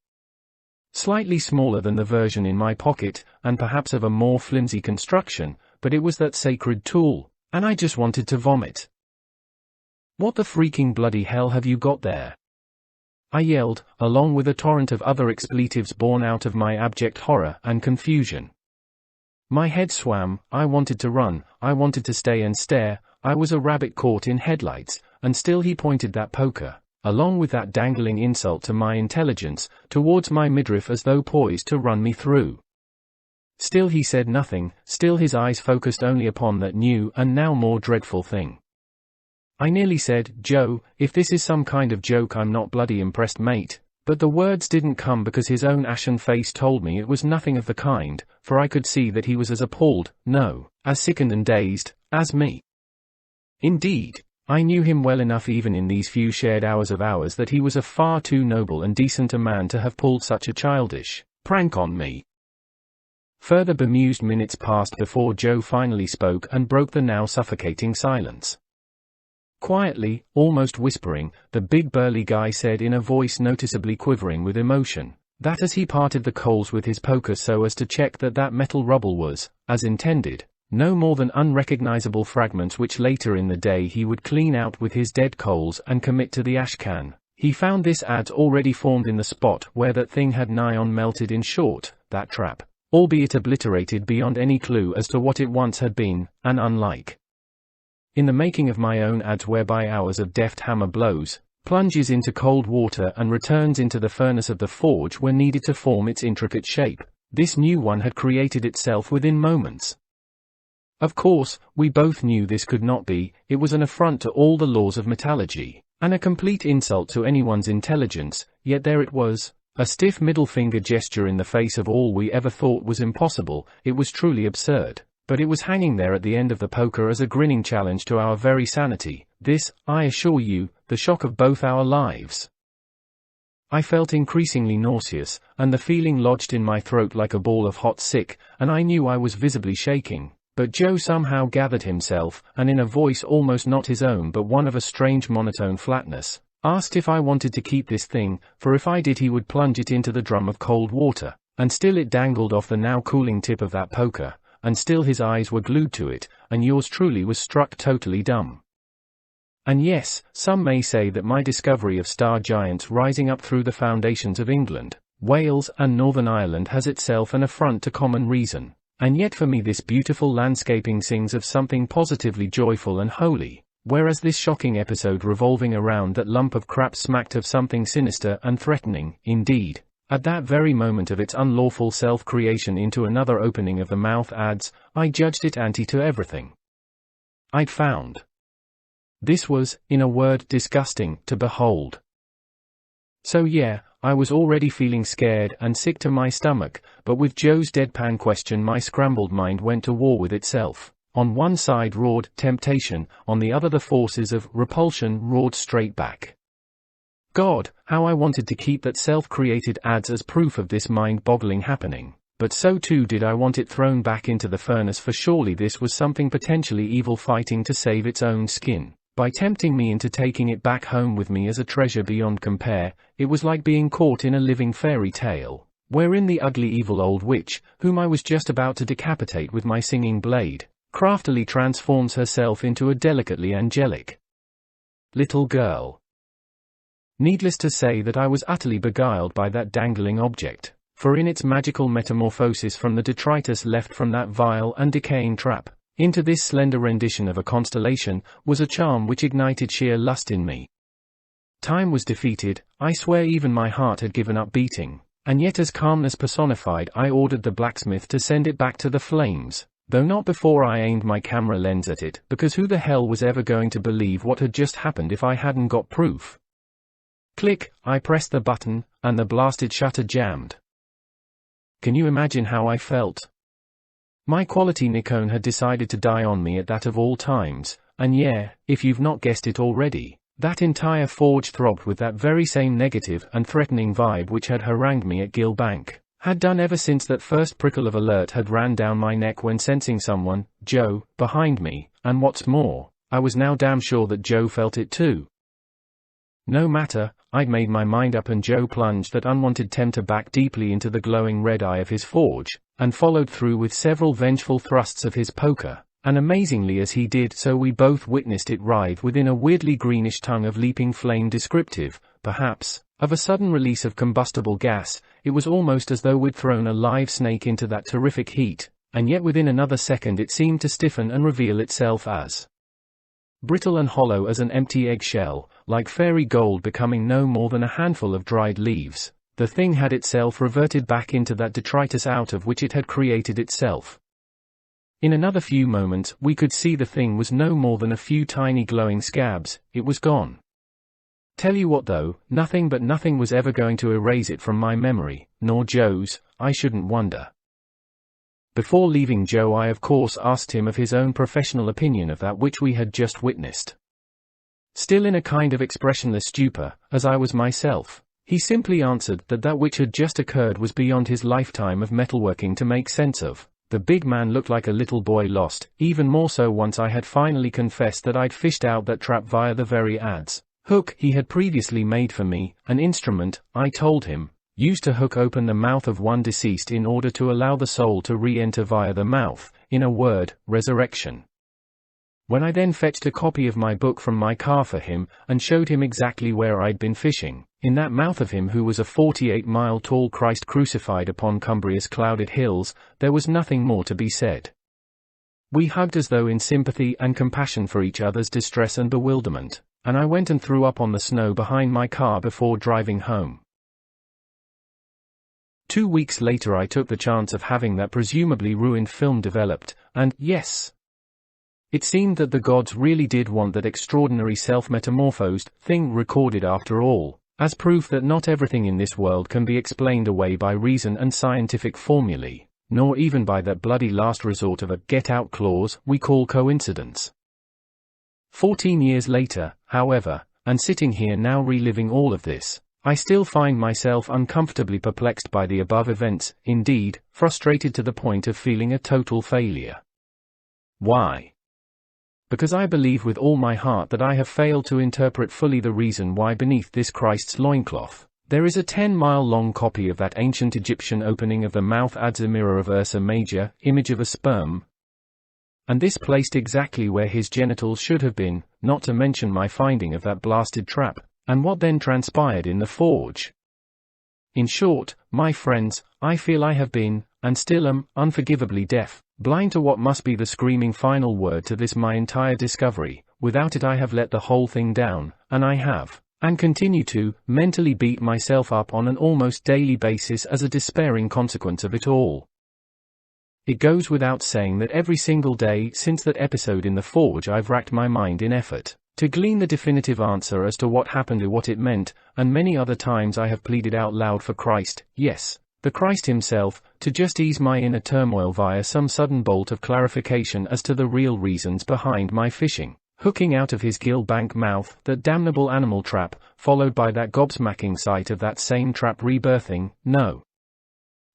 Slightly smaller than the version in my pocket, and perhaps of a more flimsy construction, but it was that sacred tool, and I just wanted to vomit. "What the freaking bloody hell have you got there?" I yelled, along with a torrent of other expletives born out of my abject horror and confusion. My head swam. I wanted to run, I wanted to stay and stare. I was a rabbit caught in headlights, and still he pointed that poker, along with that dangling insult to my intelligence, towards my midriff as though poised to run me through. Still he said nothing, still his eyes focused only upon that new and now more dreadful thing. I nearly said, "Joe, if this is some kind of joke, I'm not bloody impressed, mate," but the words didn't come because his own ashen face told me it was nothing of the kind, for I could see that he was as appalled, no, as sickened and dazed, as me. Indeed, I knew him well enough even in these few shared hours that he was a far too noble and decent a man to have pulled such a childish prank on me. Further bemused minutes passed before Joe finally spoke and broke the now suffocating silence. Quietly, almost whispering, the big burly guy said in a voice noticeably quivering with emotion, that as he parted the coals with his poker so as to check that that metal rubble was, as intended, no more than unrecognizable fragments which later in the day he would clean out with his dead coals and commit to the ash can, he found this adze already formed in the spot where that thing had nigh on melted. In short, that trap, albeit obliterated beyond any clue as to what it once had been, and unlike in the making of my own adze whereby hours of deft hammer blows, plunges into cold water and returns into the furnace of the forge were needed to form its intricate shape, this new one had created itself within moments. Of course, we both knew this could not be. It was an affront to all the laws of metallurgy, and a complete insult to anyone's intelligence, yet there it was, a stiff middle finger gesture in the face of all we ever thought was impossible. It was truly absurd. But it was hanging there at the end of the poker as a grinning challenge to our very sanity. This, I assure you, the shock of both our lives. I felt increasingly nauseous, and the feeling lodged in my throat like a ball of hot sick, and I knew I was visibly shaking. But Joe somehow gathered himself, and in a voice almost not his own but one of a strange monotone flatness, asked if I wanted to keep this thing, for if I did he would plunge it into the drum of cold water, and still it dangled off the now cooling tip of that poker. And still his eyes were glued to it, and yours truly was struck totally dumb. And yes, some may say that my discovery of star giants rising up through the foundations of England, Wales and Northern Ireland has itself an affront to common reason, and yet for me this beautiful landscaping sings of something positively joyful and holy, whereas this shocking episode revolving around that lump of crap smacked of something sinister and threatening. Indeed, at that very moment of its unlawful self-creation into another opening of the mouth adze, I judged it ante to everything I'd found. This was, in a word, disgusting to behold. So yeah, I was already feeling scared and sick to my stomach, but with Joe's deadpan question my scrambled mind went to war with itself. On one side roared temptation, on the other the forces of repulsion roared straight back. God, how I wanted to keep that self-created adze as proof of this mind-boggling happening, but so too did I want it thrown back into the furnace, for surely this was something potentially evil fighting to save its own skin, by tempting me into taking it back home with me as a treasure beyond compare. It was like being caught in a living fairy tale, wherein the ugly evil old witch, whom I was just about to decapitate with my singing blade, craftily transforms herself into a delicately angelic little girl. Needless to say that I was utterly beguiled by that dangling object, for in its magical metamorphosis from the detritus left from that vile and decaying trap, into this slender rendition of a constellation, was a charm which ignited sheer lust in me. Time was defeated, I swear even my heart had given up beating, and yet as calmness personified I ordered the blacksmith to send it back to the flames, though not before I aimed my camera lens at it, because who the hell was ever going to believe what had just happened if I hadn't got proof? Click, I pressed the button, and the blasted shutter jammed. Can you imagine how I felt? My quality Nikon had decided to die on me at that of all times, and yeah, if you've not guessed it already, that entire forge throbbed with that very same negative and threatening vibe which had harangued me at Gilbank, had done ever since that first prickle of alert had ran down my neck when sensing someone, Joe, behind me, and what's more, I was now damn sure that Joe felt it too. No matter, I'd made my mind up and Joe plunged that unwanted tempter back deeply into the glowing red eye of his forge, and followed through with several vengeful thrusts of his poker, and amazingly as he did so we both witnessed it writhe within a weirdly greenish tongue of leaping flame descriptive, perhaps, of a sudden release of combustible gas. It was almost as though we'd thrown a live snake into that terrific heat, and yet within another second it seemed to stiffen and reveal itself as brittle and hollow as an empty eggshell, like fairy gold becoming no more than a handful of dried leaves. The thing had itself reverted back into that detritus out of which it had created itself. In another few moments we could see the thing was no more than a few tiny glowing scabs. It was gone. Tell you what though, nothing but nothing was ever going to erase it from my memory, nor Joe's, I shouldn't wonder. Before leaving Joe I of course asked him of his own professional opinion of that which we had just witnessed. Still in a kind of expressionless stupor, as I was myself, he simply answered that that which had just occurred was beyond his lifetime of metalworking to make sense of. The big man looked like a little boy lost, even more so once I had finally confessed that I'd fished out that trap via the very adze hook he had previously made for me, an instrument, I told him, used to hook open the mouth of one deceased in order to allow the soul to re-enter via the mouth, in a word, resurrection. When I then fetched a copy of my book from my car for him, and showed him exactly where I'd been fishing, in that mouth of him who was a 48-mile-tall Christ crucified upon Cumbria's clouded hills, there was nothing more to be said. We hugged as though in sympathy and compassion for each other's distress and bewilderment, and I went and threw up on the snow behind my car before driving home. 2 weeks later I took the chance of having that presumably ruined film developed, and, yes, it seemed that the gods really did want that extraordinary self-metamorphosed thing recorded after all, as proof that not everything in this world can be explained away by reason and scientific formulae, nor even by that bloody last resort of a get-out clause we call coincidence. 14 years later, however, and sitting here now reliving all of this, I still find myself uncomfortably perplexed by the above events, indeed, frustrated to the point of feeling a total failure. Why? Because I believe with all my heart that I have failed to interpret fully the reason why beneath this Christ's loincloth, there is a 10-mile-long copy of that ancient Egyptian opening of the mouth adze mirror of Ursa Major, image of a sperm, and this placed exactly where his genitals should have been, not to mention my finding of that blasted trap, and what then transpired in the forge. In short, my friends, I feel I have been, and still am, unforgivably deaf, blind to what must be the screaming final word to this my entire discovery. Without it I have let the whole thing down, and I have, and continue to, mentally beat myself up on an almost daily basis as a despairing consequence of it all. It goes without saying that every single day since that episode in the forge I've racked my mind in effort to glean the definitive answer as to what happened and what it meant, and many other times I have pleaded out loud for Christ, yes, the Christ himself, to just ease my inner turmoil via some sudden bolt of clarification as to the real reasons behind my fishing, hooking out of his Gilbank mouth that damnable animal trap, followed by that gobsmacking sight of that same trap rebirthing, no,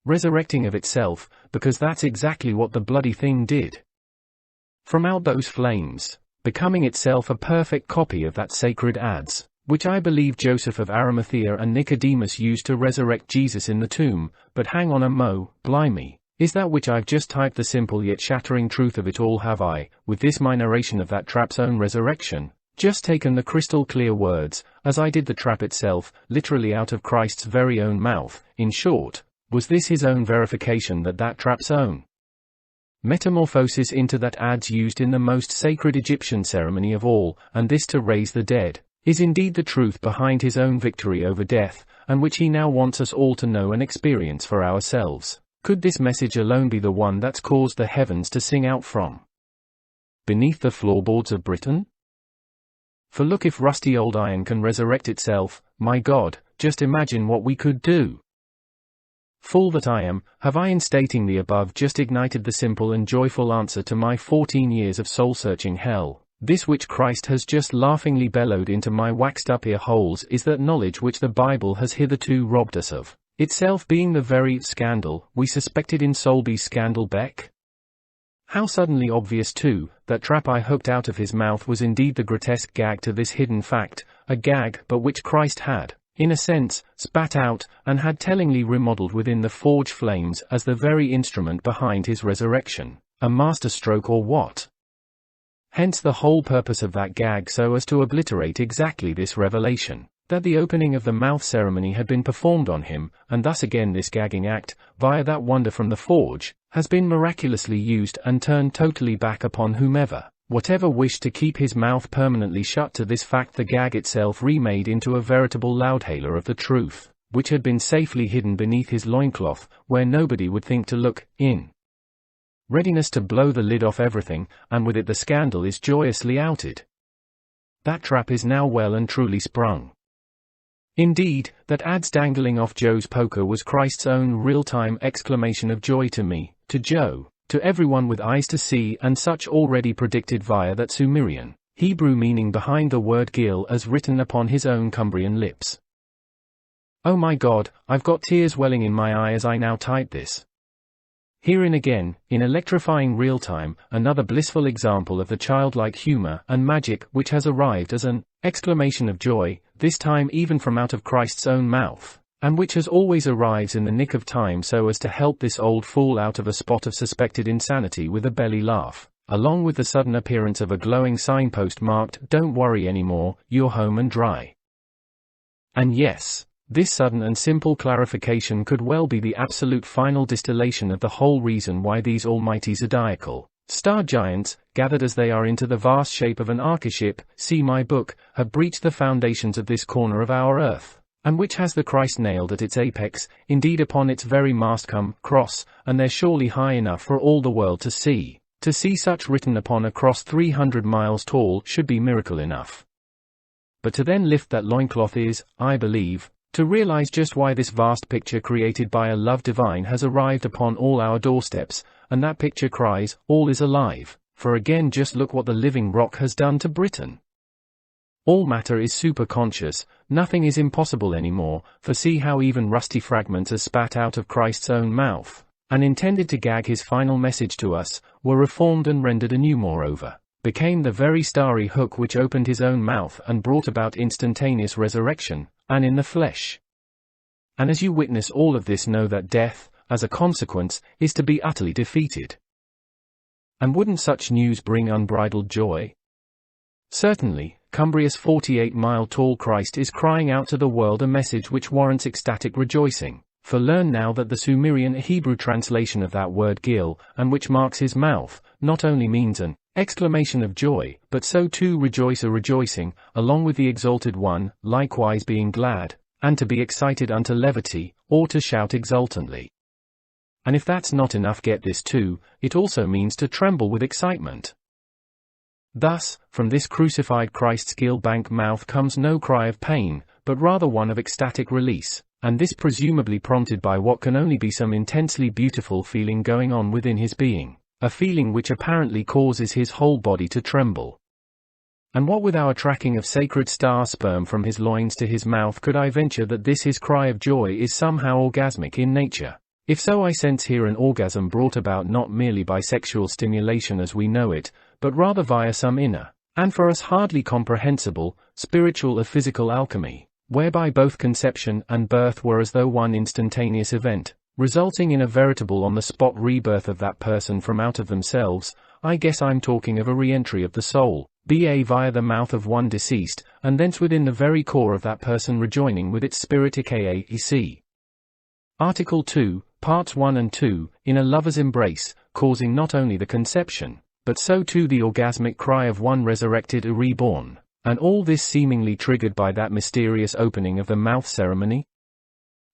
resurrecting of itself, because that's exactly what the bloody thing did. From out those flames, becoming itself a perfect copy of that sacred adze, which I believe Joseph of Arimathea and Nicodemus used to resurrect Jesus in the tomb, but hang on blimey. Is that which I've just typed the simple yet shattering truth of it all? Have I, with this my narration of that trap's own resurrection, just taken the crystal clear words, as I did the trap itself, literally out of Christ's very own mouth? In short, was this his own verification that that trap's own metamorphosis into that adze used in the most sacred Egyptian ceremony of all, and this to raise the dead, is indeed the truth behind his own victory over death, and which he now wants us all to know and experience for ourselves? Could this message alone be the one that's caused the heavens to sing out from beneath the floorboards of Britain? For look, if rusty old iron can resurrect itself, my God, just imagine what we could do. Fool that I am, have I in stating the above just ignited the simple and joyful answer to my 14 years of soul-searching hell? This which Christ has just laughingly bellowed into my waxed-up ear holes is that knowledge which the Bible has hitherto robbed us of, itself being the very scandal we suspected in Solby's scandal Beck. How suddenly obvious too, that trap I hooked out of his mouth was indeed the grotesque gag to this hidden fact, a gag but which Christ had, in a sense, spat out, and had tellingly remodeled within the forge flames as the very instrument behind his resurrection, a masterstroke or what? Hence the whole purpose of that gag, so as to obliterate exactly this revelation, that the opening of the mouth ceremony had been performed on him, and thus again this gagging act, via that wonder from the forge, has been miraculously used and turned totally back upon whomever, whatever wished to keep his mouth permanently shut. To this fact the gag itself remade into a veritable loudhailer of the truth, which had been safely hidden beneath his loincloth, where nobody would think to look, in readiness to blow the lid off everything, and with it the scandal is joyously outed. That trap is now well and truly sprung. Indeed, that adze dangling off Joe's poker was Christ's own real-time exclamation of joy to me, to Joe, to everyone with eyes to see, and such already predicted via that Sumerian, Hebrew meaning behind the word Gil as written upon his own Cumbrian lips. Oh my God, I've got tears welling in my eye as I now type this. Herein again, in electrifying real-time, another blissful example of the childlike humor and magic which has arrived as an exclamation of joy, this time even from out of Christ's own mouth, and which as always arrives in the nick of time so as to help this old fool out of a spot of suspected insanity with a belly laugh, along with the sudden appearance of a glowing signpost marked, "Don't worry anymore, you're home and dry." And yes, this sudden and simple clarification could well be the absolute final distillation of the whole reason why these almighty zodiacal star giants, gathered as they are into the vast shape of an archiship, see my book, have breached the foundations of this corner of our earth, and which has the Christ nailed at its apex, indeed upon its very mast come cross, and they're surely high enough for all the world to see. To see such written upon a cross 300 miles tall should be miracle enough. But to then lift that loincloth is, I believe, to realize just why this vast picture created by a love divine has arrived upon all our doorsteps, and that picture cries, all is alive, for again just look what the living rock has done to Britain. All matter is superconscious, nothing is impossible anymore, for see how even rusty fragments as spat out of Christ's own mouth, and intended to gag his final message to us, were reformed and rendered anew, moreover, became the very starry hook which opened his own mouth and brought about instantaneous resurrection, and in the flesh. And as you witness all of this, know that death, as a consequence, is to be utterly defeated. And wouldn't such news bring unbridled joy? Certainly, Cumbria's 48-mile-tall Christ is crying out to the world a message which warrants ecstatic rejoicing, for learn now that the Sumerian Hebrew translation of that word Gil, and which marks his mouth, not only means an exclamation of joy, but so too rejoice, a rejoicing, along with the exalted one, likewise being glad, and to be excited unto levity, or to shout exultantly. And if that's not enough, get this too, it also means to tremble with excitement. Thus, from this crucified Christ's Gil-bank mouth comes no cry of pain, but rather one of ecstatic release, and this presumably prompted by what can only be some intensely beautiful feeling going on within his being, a feeling which apparently causes his whole body to tremble. And what with our tracking of sacred star sperm from his loins to his mouth, could I venture that this his cry of joy is somehow orgasmic in nature? If so, I sense here an orgasm brought about not merely by sexual stimulation as we know it, but rather via some inner and for us hardly comprehensible, spiritual or physical alchemy, whereby both conception and birth were as though one instantaneous event, resulting in a veritable on-the-spot rebirth of that person from out of themselves. I guess I'm talking of a re-entry of the soul, via the mouth of one deceased, and thence within the very core of that person rejoining with its spirit aka EC. Article 2, Parts 1 and 2, in a lover's embrace, causing not only the conception, but so too the orgasmic cry of one resurrected or reborn, and all this seemingly triggered by that mysterious opening of the mouth ceremony?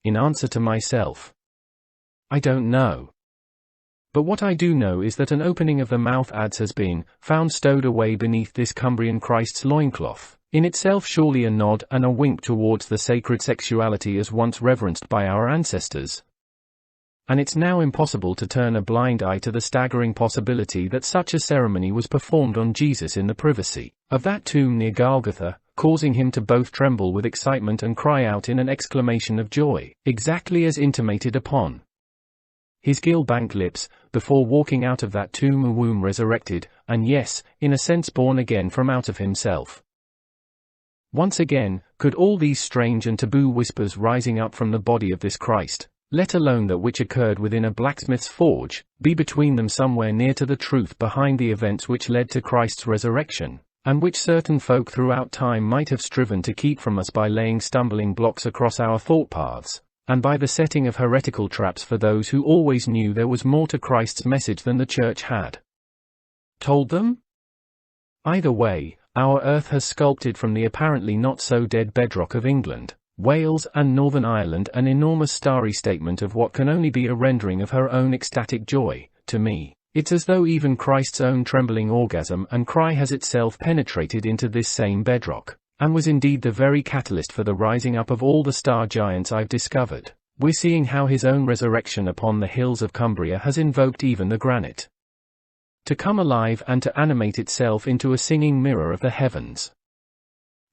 In answer to myself, I don't know. But what I do know is that an opening of the mouth adze has been found stowed away beneath this Cumbrian Christ's loincloth, in itself surely a nod and a wink towards the sacred sexuality as once reverenced by our ancestors. And it's now impossible to turn a blind eye to the staggering possibility that such a ceremony was performed on Jesus in the privacy of that tomb near Golgotha, causing him to both tremble with excitement and cry out in an exclamation of joy, exactly as intimated upon his gill-banked lips, before walking out of that tomb a womb resurrected, and yes, in a sense born again from out of himself. Once again, could all these strange and taboo whispers rising up from the body of this Christ, let alone that which occurred within a blacksmith's forge, be between them somewhere near to the truth behind the events which led to Christ's resurrection, and which certain folk throughout time might have striven to keep from us by laying stumbling blocks across our thought paths, and by the setting of heretical traps for those who always knew there was more to Christ's message than the Church had told them? Either way, our earth has sculpted from the apparently not so dead bedrock of England, Wales and Northern Ireland an enormous starry statement of what can only be a rendering of her own ecstatic joy. To me, it's as though even Christ's own trembling orgasm and cry has itself penetrated into this same bedrock, and was indeed the very catalyst for the rising up of all the star giants I've discovered. We're seeing how his own resurrection upon the hills of Cumbria has invoked even the granite to come alive and to animate itself into a singing mirror of the heavens.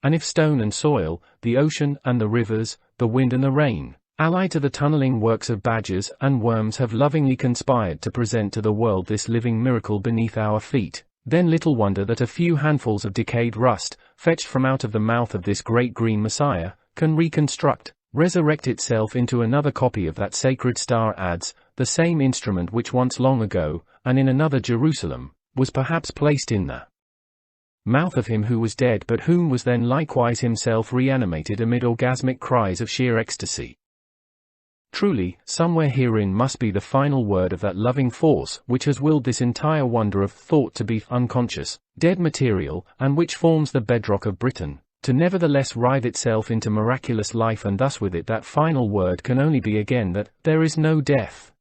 And if stone and soil, the ocean and the rivers, the wind and the rain, allied to the tunneling works of badgers and worms have lovingly conspired to present to the world this living miracle beneath our feet, then little wonder that a few handfuls of decayed rust, fetched from out of the mouth of this great green Messiah, can resurrect itself into another copy of that sacred star adze, the same instrument which once long ago, and in another Jerusalem, was perhaps placed in the mouth of him who was dead but whom was then likewise himself reanimated amid orgasmic cries of sheer ecstasy. Truly, somewhere herein must be the final word of that loving force which has willed this entire wonder of thought to be unconscious, dead material, and which forms the bedrock of Britain, to nevertheless writhe itself into miraculous life, and thus with it that final word can only be again that there is no death.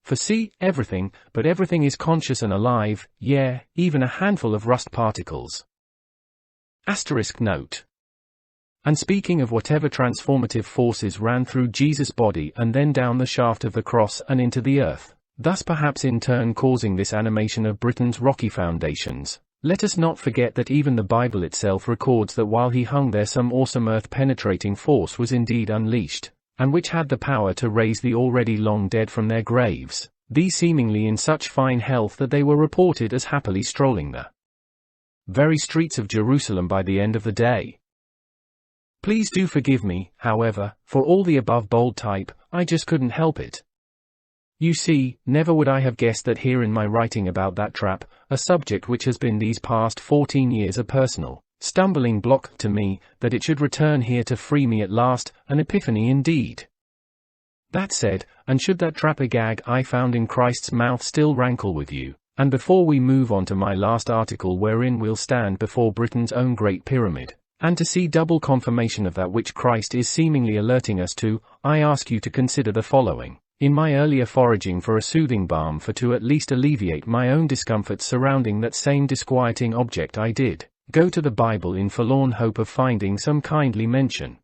For see, everything, but everything is conscious and alive, even a handful of rust particles. Note. And speaking of whatever transformative forces ran through Jesus' body and then down the shaft of the cross and into the earth, thus perhaps in turn causing this animation of Britain's rocky foundations, let us not forget that even the Bible itself records that while he hung there some awesome earth-penetrating force was indeed unleashed, and which had the power to raise the already long dead from their graves, these seemingly in such fine health that they were reported as happily strolling the very streets of Jerusalem by the end of the day. Please do forgive me, however, for all the above bold type, I just couldn't help it. You see, never would I have guessed that here in my writing about that trap, a subject which has been these past 14 years a personal stumbling block to me, that it should return here to free me at last, an epiphany indeed. That said, and should that trap agag I found in Christ's mouth still rankle with you, and before we move on to my last article wherein we'll stand before Britain's own Great Pyramid, and to see double confirmation of that which Christ is seemingly alerting us to, I ask you to consider the following. In my earlier foraging for a soothing balm for to at least alleviate my own discomforts surrounding that same disquieting object, I did go to the Bible in forlorn hope of finding some kindly mention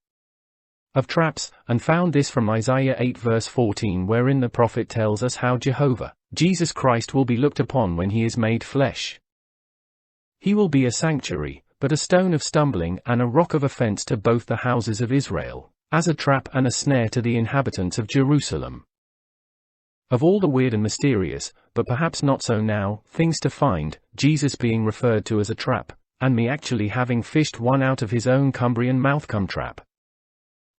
of traps, and found this from Isaiah 8 verse 14, wherein the prophet tells us how Jehovah, Jesus Christ, will be looked upon when he is made flesh. He will be a sanctuary, but a stone of stumbling and a rock of offense to both the houses of Israel, as a trap and a snare to the inhabitants of Jerusalem. Of all the weird and mysterious, but perhaps not so now, things to find, Jesus being referred to as a trap, and me actually having fished one out of his own Cumbrian mouth-cum trap.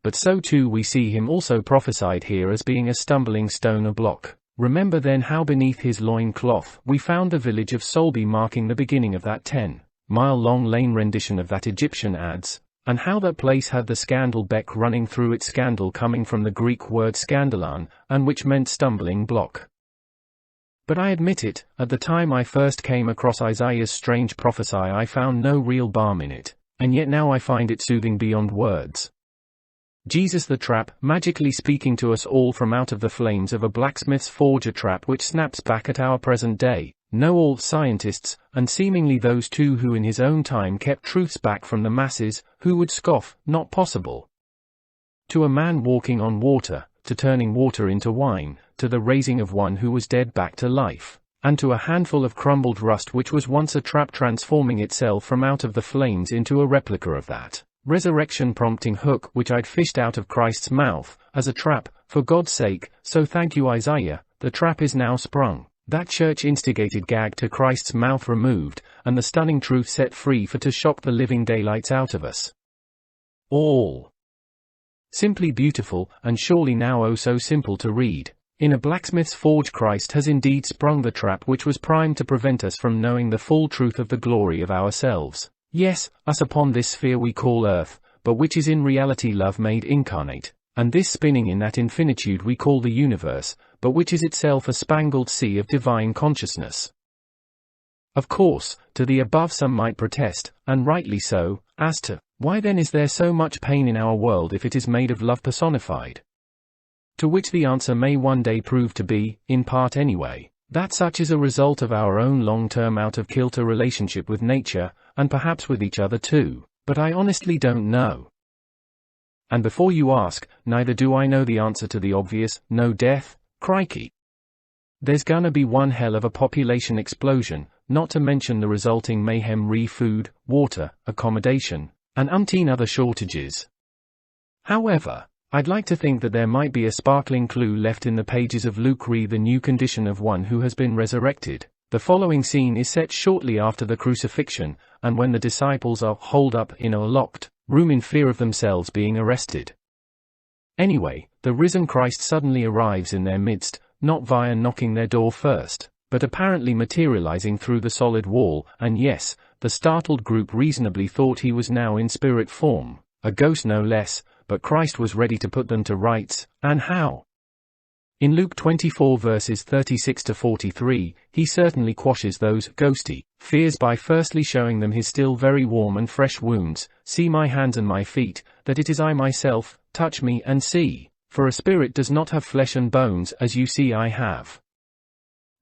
But so too we see him also prophesied here as being a stumbling stone or block. Remember then how beneath his loin-cloth we found the village of Solby, marking the beginning of that 10-mile-long lane rendition of that Egyptian ads, and how that place had the scandal beck running through it, scandal coming from the Greek word scandalon, and which meant stumbling block. But I admit it, at the time I first came across Isaiah's strange prophecy I found no real balm in it, and yet now I find it soothing beyond words. Jesus the trap, magically speaking to us all from out of the flames of a blacksmith's forge, a trap which snaps back at our present day. Know all scientists, and seemingly those too who in his own time kept truths back from the masses, who would scoff, not possible. To a man walking on water, to turning water into wine, to the raising of one who was dead back to life, and to a handful of crumbled rust which was once a trap transforming itself from out of the flames into a replica of that resurrection prompting hook which I'd fished out of Christ's mouth, as a trap, for God's sake, so thank you Isaiah, the trap is now sprung, that church-instigated gag to Christ's mouth removed, and the stunning truth set free for to shock the living daylights out of us. All simply beautiful, and surely now oh so simple to read. In a blacksmith's forge Christ has indeed sprung the trap which was primed to prevent us from knowing the full truth of the glory of ourselves. Yes, us upon this sphere we call earth, but which is in reality love made incarnate, and this spinning in that infinitude we call the universe, but which is itself a spangled sea of divine consciousness. Of course, to the above some might protest, and rightly so, as to, why then is there so much pain in our world if it is made of love personified? To which the answer may one day prove to be, in part anyway, that such is a result of our own long-term out-of-kilter relationship with nature, and perhaps with each other too, but I honestly don't know. And before you ask, neither do I know the answer to the obvious, no death, crikey. There's gonna be one hell of a population explosion, not to mention the resulting mayhem re food, water, accommodation, and umpteen other shortages. However, I'd like to think that there might be a sparkling clue left in the pages of Luke re the new condition of one who has been resurrected. The following scene is set shortly after the crucifixion, and when the disciples are holed up in a locked room in fear of themselves being arrested. Anyway, the risen Christ suddenly arrives in their midst, not via knocking their door first, but apparently materializing through the solid wall, and yes, the startled group reasonably thought he was now in spirit form, a ghost no less, but Christ was ready to put them to rights, and how? In Luke 24 verses 36 to 43, he certainly quashes those ghosty fears by firstly showing them his still very warm and fresh wounds. See my hands and my feet, that it is I myself, touch me and see, for a spirit does not have flesh and bones as you see I have.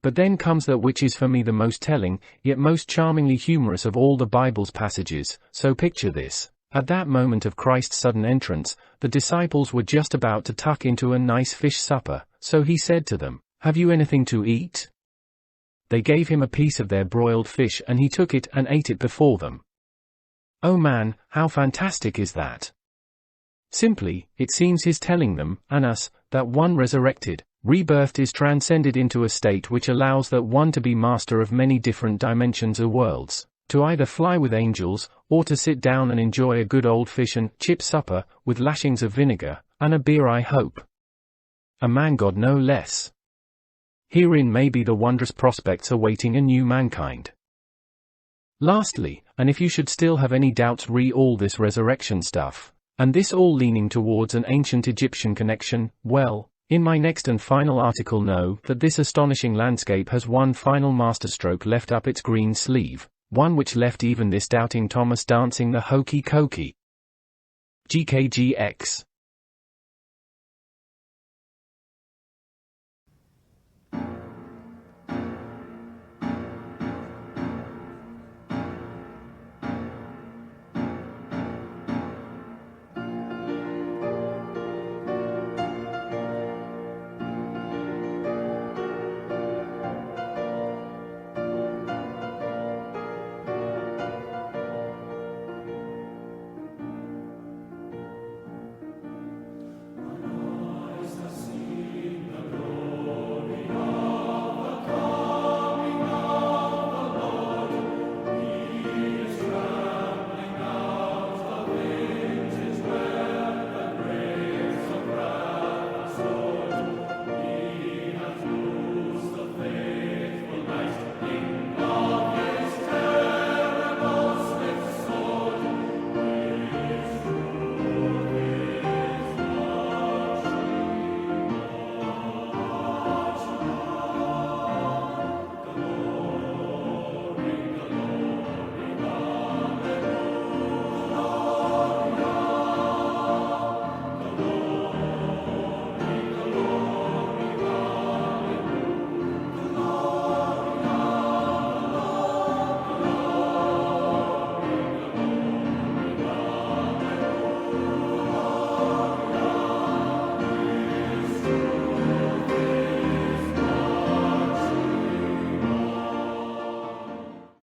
But then comes that which is for me the most telling, yet most charmingly humorous of all the Bible's passages, so picture this. At that moment of Christ's sudden entrance, the disciples were just about to tuck into a nice fish supper, so he said to them, "Have you anything to eat?" They gave him a piece of their broiled fish and he took it and ate it before them. Oh man, how fantastic is that? Simply, it seems he's telling them, and us, that one resurrected, rebirthed is transcended into a state which allows that one to be master of many different dimensions or worlds, to either fly with angels, or to sit down and enjoy a good old fish and chip supper, with lashings of vinegar, and a beer I hope. A man-god no less. Herein may be the wondrous prospects awaiting a new mankind. Lastly, and if you should still have any doubts re all this resurrection stuff, and this all leaning towards an ancient Egyptian connection, well, in my next and final article know that this astonishing landscape has one final masterstroke left up its green sleeve, one which left even this doubting Thomas dancing the hokey cokey. GKGX.